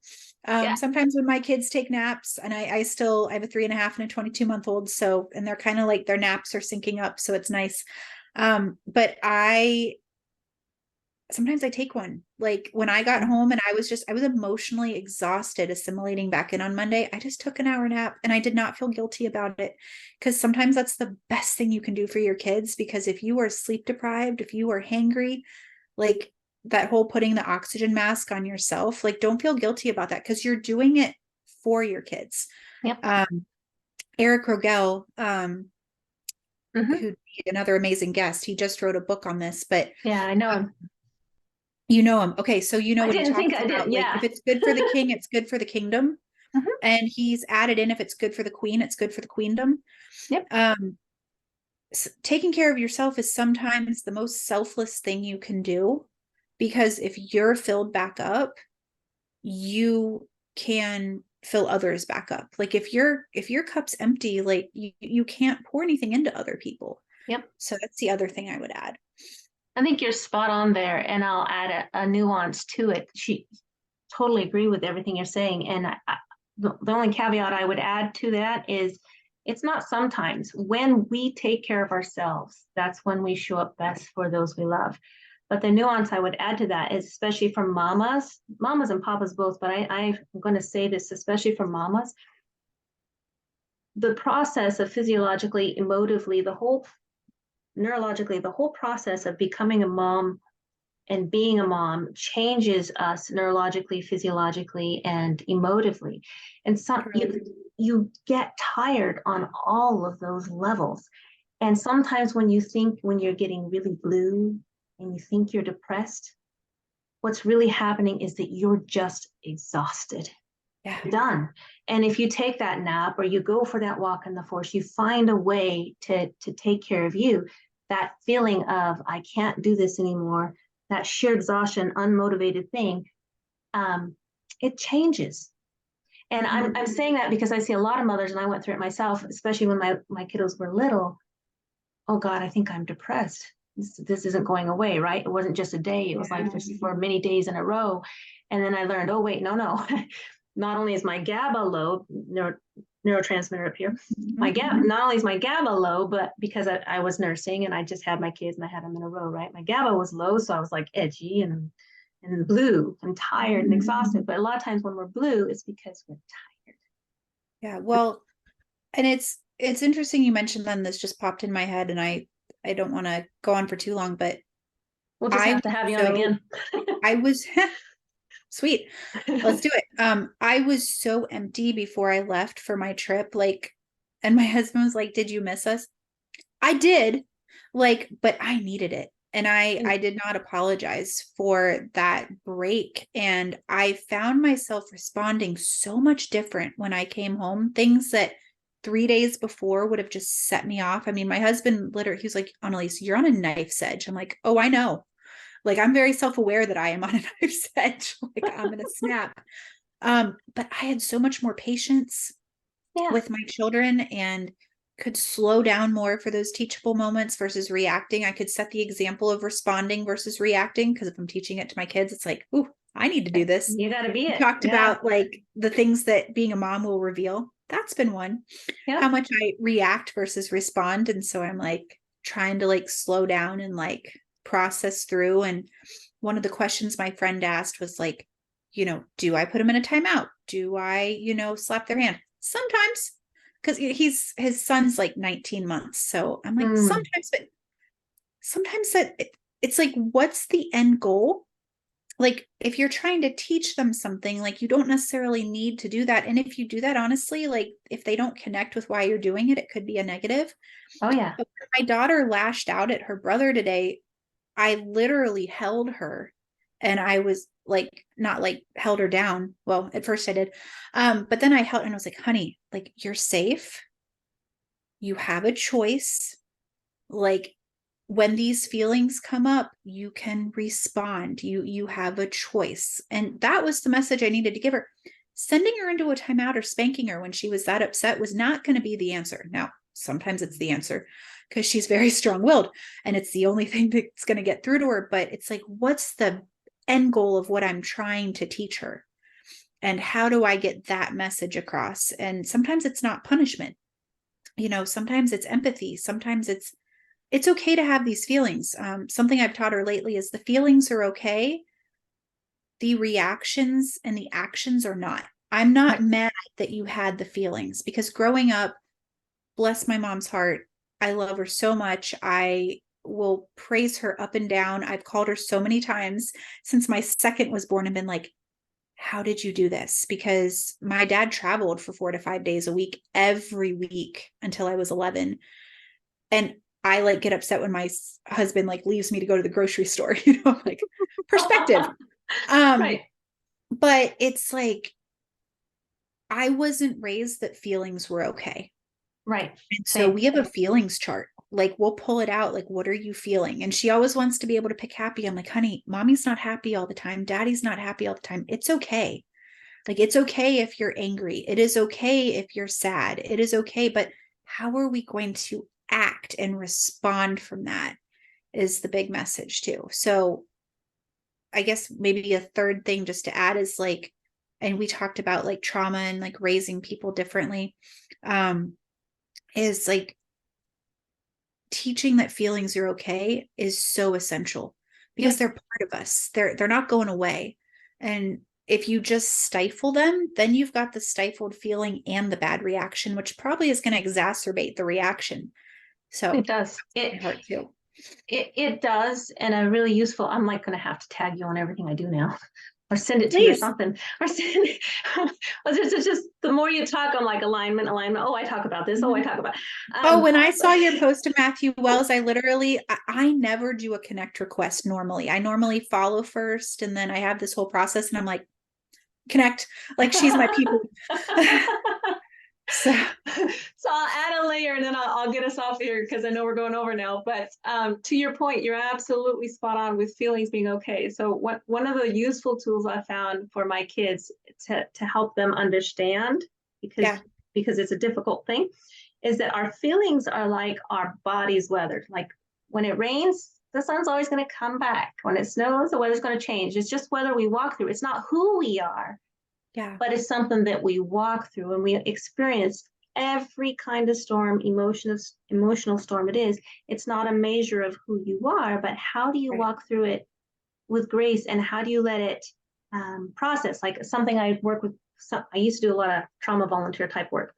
Sometimes when my kids take naps, and I have a 3.5 and a 22-month-old. So, and they're kind of like, their naps are syncing up. So it's nice. But sometimes I take one. Like when I got home and I was emotionally exhausted assimilating back in on Monday, I just took an hour nap, and I did not feel guilty about it, because sometimes that's the best thing you can do for your kids. Because if you are sleep deprived, if you are hangry, like that whole putting the oxygen mask on yourself, like don't feel guilty about that, because you're doing it for your kids. Eric Rogel, who'd be another amazing guest, he just wrote a book on this. But yeah, I know him. You know him. Okay, so what he talks about. Like, if it's good for the king, it's good for the kingdom. And he's added in, if it's good for the queen, it's good for the queendom. So taking care of yourself is sometimes the most selfless thing you can do, because if you're filled back up, you can fill others back up. Like if your cup's empty, like you can't pour anything into other people. So that's the other thing I would add. I think you're spot on there, and I'll add a nuance to it. She totally agree with everything you're saying, and the only caveat I would add to that is, it's not sometimes. When we take care of ourselves, that's when we show up best for those we love. But the nuance I would add to that is, especially for mamas and papas both, but I'm going to say this, especially for mamas, the process of physiologically, emotively, neurologically, the whole process of becoming a mom and being a mom changes us neurologically, physiologically, and emotively. And you get tired on all of those levels. And sometimes when you're getting really blue and you think you're depressed, what's really happening is that you're just exhausted. Done. And if you take that nap or you go for that walk in the forest, you find a way to take care of you. That feeling of, I can't do this anymore, that sheer exhaustion, unmotivated thing, it changes. And I'm saying that because I see a lot of mothers, and I went through it myself, especially when my kiddos were little. Oh God, I think I'm depressed. This isn't going away, right? It wasn't just a day. It was like for many days in a row. And then I learned, oh wait, no. Not only is my GABA low, neurotransmitter up here, not only is my GABA low, but because I was nursing and I just had my kids and I had them in a row, right? My GABA was low, so I was like edgy and blue and tired and exhausted. But a lot of times when we're blue, it's because we're tired. Yeah, well, and it's interesting you mentioned then, this just popped in my head, and I don't want to go on for too long, but we'll just have to have you on again. I was sweet. Let's do it. I was so empty before I left for my trip, like, and my husband was like, "Did you miss us?" I did, like, but I needed it. And I did not apologize for that break. And I found myself responding so much different when I came home. Things that 3 days before would have just set me off. I mean, my husband literally, he was like, "Anneliese, you're on a knife's edge." I'm like, "Oh, I know." Like, I'm very self-aware that I am on a knife's edge. Like, I'm going to snap. But I had so much more patience with my children, and could slow down more for those teachable moments versus reacting. I could set the example of responding versus reacting, because if I'm teaching it to my kids, it's like, ooh, I need to do this. You got to be We it. talked Yeah. about like the things that being a mom will reveal. That's been one. How Yep. much I react versus respond. And so I'm like trying to like slow down and like process through. And one of the questions my friend asked was like, do I put him in a timeout? Do I, slap their hand? Sometimes, because his son's like 19 months. So I'm like, Mm. sometimes, but sometimes it's like, what's the end goal? Like if you're trying to teach them something, like you don't necessarily need to do that. And if you do that, honestly, like if they don't connect with why you're doing it, it could be a negative. Oh yeah. But when my daughter lashed out at her brother today, I literally held her and I was like, not like held her down. Well, at first I did. But then I held and I was like, honey, like you're safe. You have a choice. Like when these feelings come up, you can respond. You have a choice. And that was the message I needed to give her. Sending her into a timeout or spanking her when she was that upset was not going to be the answer. Now, sometimes it's the answer because she's very strong-willed and it's the only thing that's going to get through to her. But it's like, what's the end goal of what I'm trying to teach her? And how do I get that message across? And sometimes it's not punishment. Sometimes it's empathy. Sometimes it's okay to have these feelings. Something I've taught her lately is the feelings are okay. The reactions and the actions are not. I'm not Right. mad that you had the feelings because growing up, bless my mom's heart, I love her so much. I will praise her up and down. I've called her so many times since my second was born and been like, how did you do this? Because my dad traveled for 4 to 5 days a week every week until I was 11. And I like get upset when my husband like leaves me to go to the grocery store, like perspective. Um, Right. but it's like I wasn't raised that feelings were okay. Right. And so Same. we have a feelings chart. Like we'll pull it out. Like, what are you feeling? And she always wants to be able to pick happy. I'm like, honey, mommy's not happy all the time. Daddy's not happy all the time. It's okay. Like, it's okay if you're angry. It is okay if you're sad. It is okay. But how are we going to act and respond from that is the big message, too. So, I guess maybe a third thing just to add is like, and we talked about like trauma and like raising people differently, is like teaching that feelings are okay is so essential because Yep. they're part of us. They're not going away. And if you just stifle them, then you've got the stifled feeling and the bad reaction, which probably is going to exacerbate the reaction. So It does. my heart too. It does, and a really useful. I'm like going to have to tag you on everything I do now, or send it to you or Please. something, or send. Well, it's just the more you talk, I'm like alignment, alignment. Oh, I talk about this. Oh, I Mhm. talk about. Oh, Um, when I saw your post to Matthew Wells, I never do a connect request normally. I normally follow first and then I have this whole process and I'm like, connect, like she's my people. So so I'll add a layer and then I'll get us off here because I know we're going over now. But to your point, you're absolutely spot on with feelings being okay. So one of the useful tools I found for my kids to help them understand because yeah. because it's a difficult thing is that our feelings are like our body's weather. Like when it rains, the sun's always going to come back. When it snows, the weather's going to change. It's just weather we walk through. It's not who we are, Yeah. but it's something that we walk through and we experience every kind of storm, emotional storm it is. It's not a measure of who you are, but how do you Right. walk through it with grace and how do you let it process? Like something I work with, I used to do a lot of trauma volunteer type work.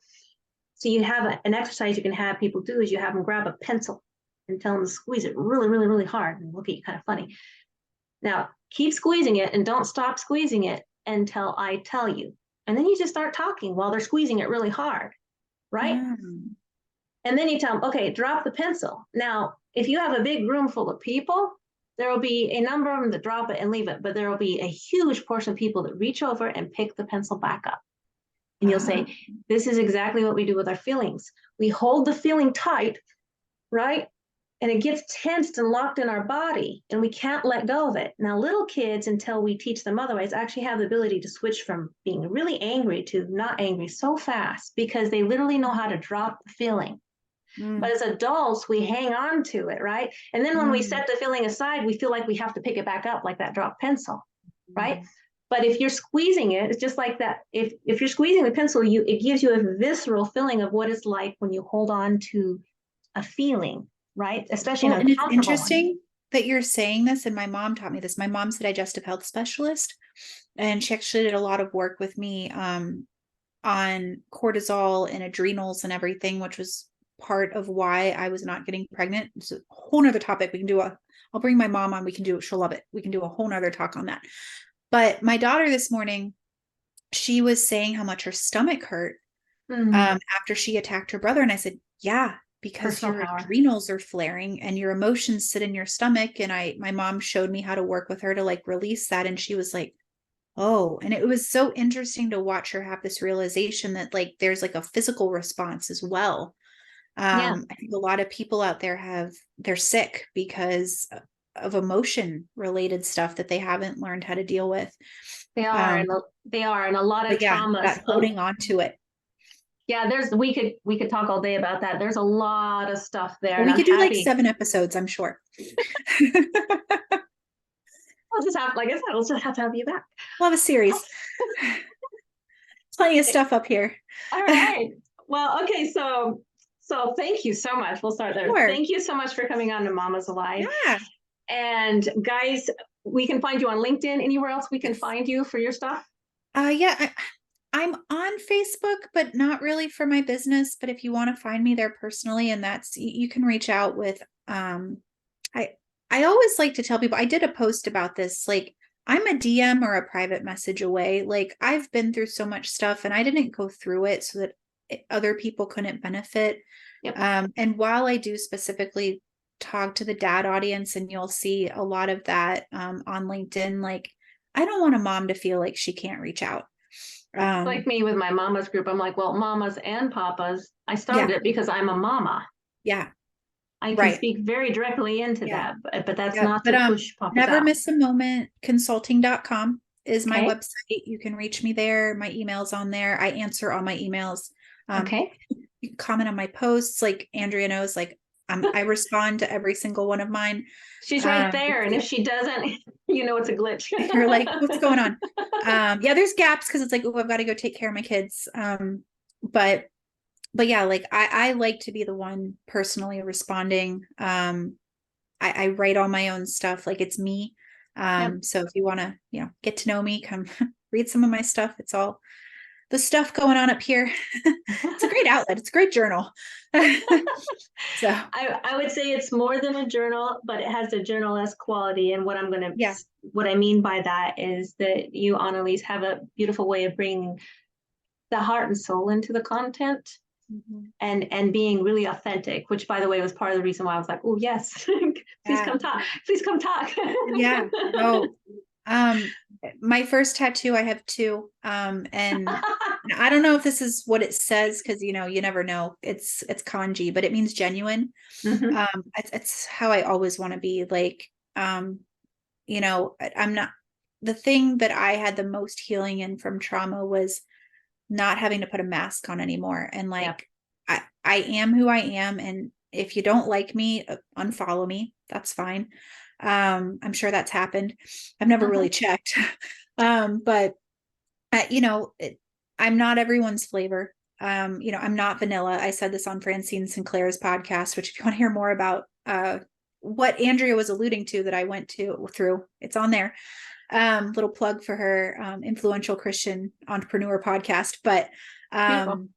So you have an exercise you can have people do is you have them grab a pencil and tell them to squeeze it really, really, really hard and look at you kind of funny. Now, keep squeezing it and don't stop squeezing it until I tell you. And then you just start talking while they're squeezing it really hard, right? Mm. And then you tell them, okay, drop the pencil. Now, if you have a big room full of people, there will be a number of them that drop it and leave it, but there will be a huge portion of people that reach over and pick the pencil back up. And you'll Uh-huh. say, this is exactly what we do with our feelings. We hold the feeling tight, right? And it gets tensed and locked in our body and we can't let go of it. Now, little kids, until we teach them otherwise, actually have the ability to switch from being really angry to not angry so fast because they literally know how to drop the feeling. But Mm. as adults, we hang on to it, right? And then when we Mm. set the feeling aside, we feel like we have to pick it back up like that dropped pencil, right? Mm. But if you're squeezing it, it's just like that. If you're squeezing the pencil, it gives you a visceral feeling of what it's like when you hold on to a feeling, right? Especially Well, an and it's uncomfortable one. interesting that you're saying this, and my mom taught me this. My mom's a digestive health specialist, and she actually did a lot of work with me on cortisol and adrenals and everything, which was part of why I was not getting pregnant. It's a whole nother topic. I'll bring my mom on. We can do it. She'll love it. We can do a whole nother talk on that. But my daughter this morning, she was saying how much her stomach hurt after she attacked her brother. And I said, yeah, because Personal your power. adrenals are flaring and your emotions sit in your stomach. And my mom showed me how to work with her to like release that. And she was like, oh, and it was so interesting to watch her have this realization that like there's like a physical response as well. Yeah, I think a lot of people out there they're sick because of emotion related stuff that they haven't learned how to deal with. they are, and they are, and a lot of But yeah, traumas. that holding on to it. Yeah, we could talk all day about that. There's a lot of stuff there, Well, and we I'm could do like happy. 7 episodes, I'm sure. I'll just have, like I said, I'll just have to have you back. We'll have a series. Plenty of stuff up here. All right. Well, okay, so thank you so much. We'll start there. Sure. Thank you so much for coming on to Mama's Alive. Yeah. And guys, we can find you on LinkedIn. Anywhere else we can find you for your stuff? Yeah, I'm on Facebook, but not really for my business. But if you want to find me there personally, and you can reach out with, I always like to tell people, I did a post about this, like I'm a DM or a private message away. Like I've been through so much stuff and I didn't go through it so that other people couldn't benefit. Yep. And while I do specifically talk to the dad audience, and you'll see a lot of that on LinkedIn, like I don't want a mom to feel like she can't reach out. Like me with my mama's group, I'm like, well, mamas and papas. I started it because I'm a mama. Yeah. I can Right. speak very directly into Yeah. that, but that's Yeah. not But to push papas never out. miss a moment consulting.com is my Okay. website. You can reach me there. My email's on there. I answer all my emails. Okay. You can comment on my posts. Like Andrea knows, like I respond to every single one of mine. She's right there, and if she doesn't, you know it's a glitch. You're like, what's going on? Yeah, there's gaps because it's like, oh, I've got to go take care of my kids. But yeah, like I like to be the one personally responding. I write all my own stuff, like it's me. Yep. So if you want to, get to know me, come read some of my stuff. It's all the stuff going on up here. It's a great outlet. It's a great journal. So I would say it's more than a journal, but it has a journal-esque quality. And what I mean by that is that you, Anneliese, have a beautiful way of bringing the heart and soul into the content. Mm-hmm. and being really authentic, which by the way was part of the reason why I was like, oh yes, please come talk. Yeah. Oh, my first tattoo, I have 2, and I don't know if this is what it says, because you never know. It's kanji, but it means genuine. Mm-hmm. It's how I always want to be. Like, I'm not, the thing that I had the most healing in from trauma was not having to put a mask on anymore. And like, yeah. I am who I am. And if you don't like me, unfollow me. That's fine. I'm sure that's happened. I've never really checked. But I'm not everyone's flavor. I'm not vanilla. I said this on Francine Sinclair's podcast, which if you want to hear more about, what Andrea was alluding to that I went through, it's on there. Little plug for her influential Christian entrepreneur podcast. But I'm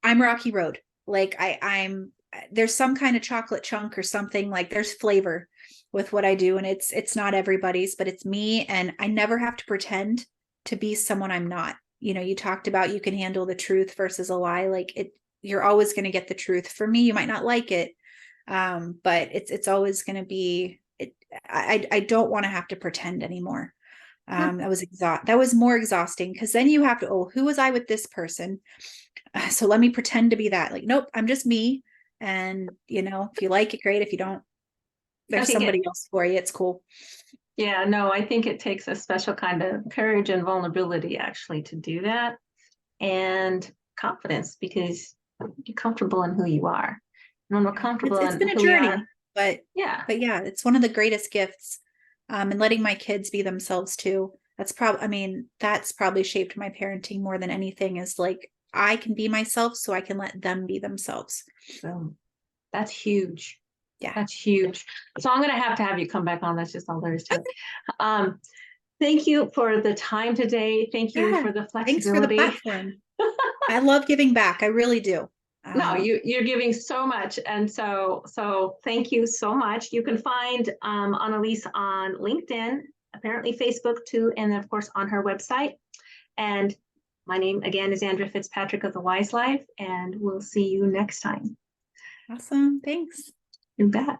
Rocky Road. Like I'm there's some kind of chocolate chunk or something, like there's flavor with what I do, and it's not everybody's, but it's me. And I never have to pretend to be someone I'm not. You talked about you can handle the truth versus a lie. Like you're always going to get the truth. For me, you might not like it, but it's always going to be. I don't want to have to pretend anymore. That was more exhausting, because then you have to, who was I with this person? So let me pretend to be that. Like, nope, I'm just me. And if you like it, great. If you don't, there's somebody else for you. It's cool. Yeah, no, I think it takes a special kind of courage and vulnerability actually to do that, and confidence, because you're comfortable in who you are. And when we're comfortable it's been a journey, but yeah, it's one of the greatest gifts. And letting my kids be themselves too. that's probably shaped my parenting more than anything, is like, I can be myself so I can let them be themselves. So that's huge. Yeah. That's huge. So I'm going to have you come back on. That's just all there is to it. Thank you for the time today. Thank you Yeah. for the Thanks for the flexibility. platform. I love giving back. I really do. No, you're giving so much. And so thank you so much. You can find Anneliese on LinkedIn, apparently Facebook too, and of course on her website. And my name again is Andrea Fitzpatrick of The Wise Life, and we'll see you next time. Awesome. Thanks. You bet.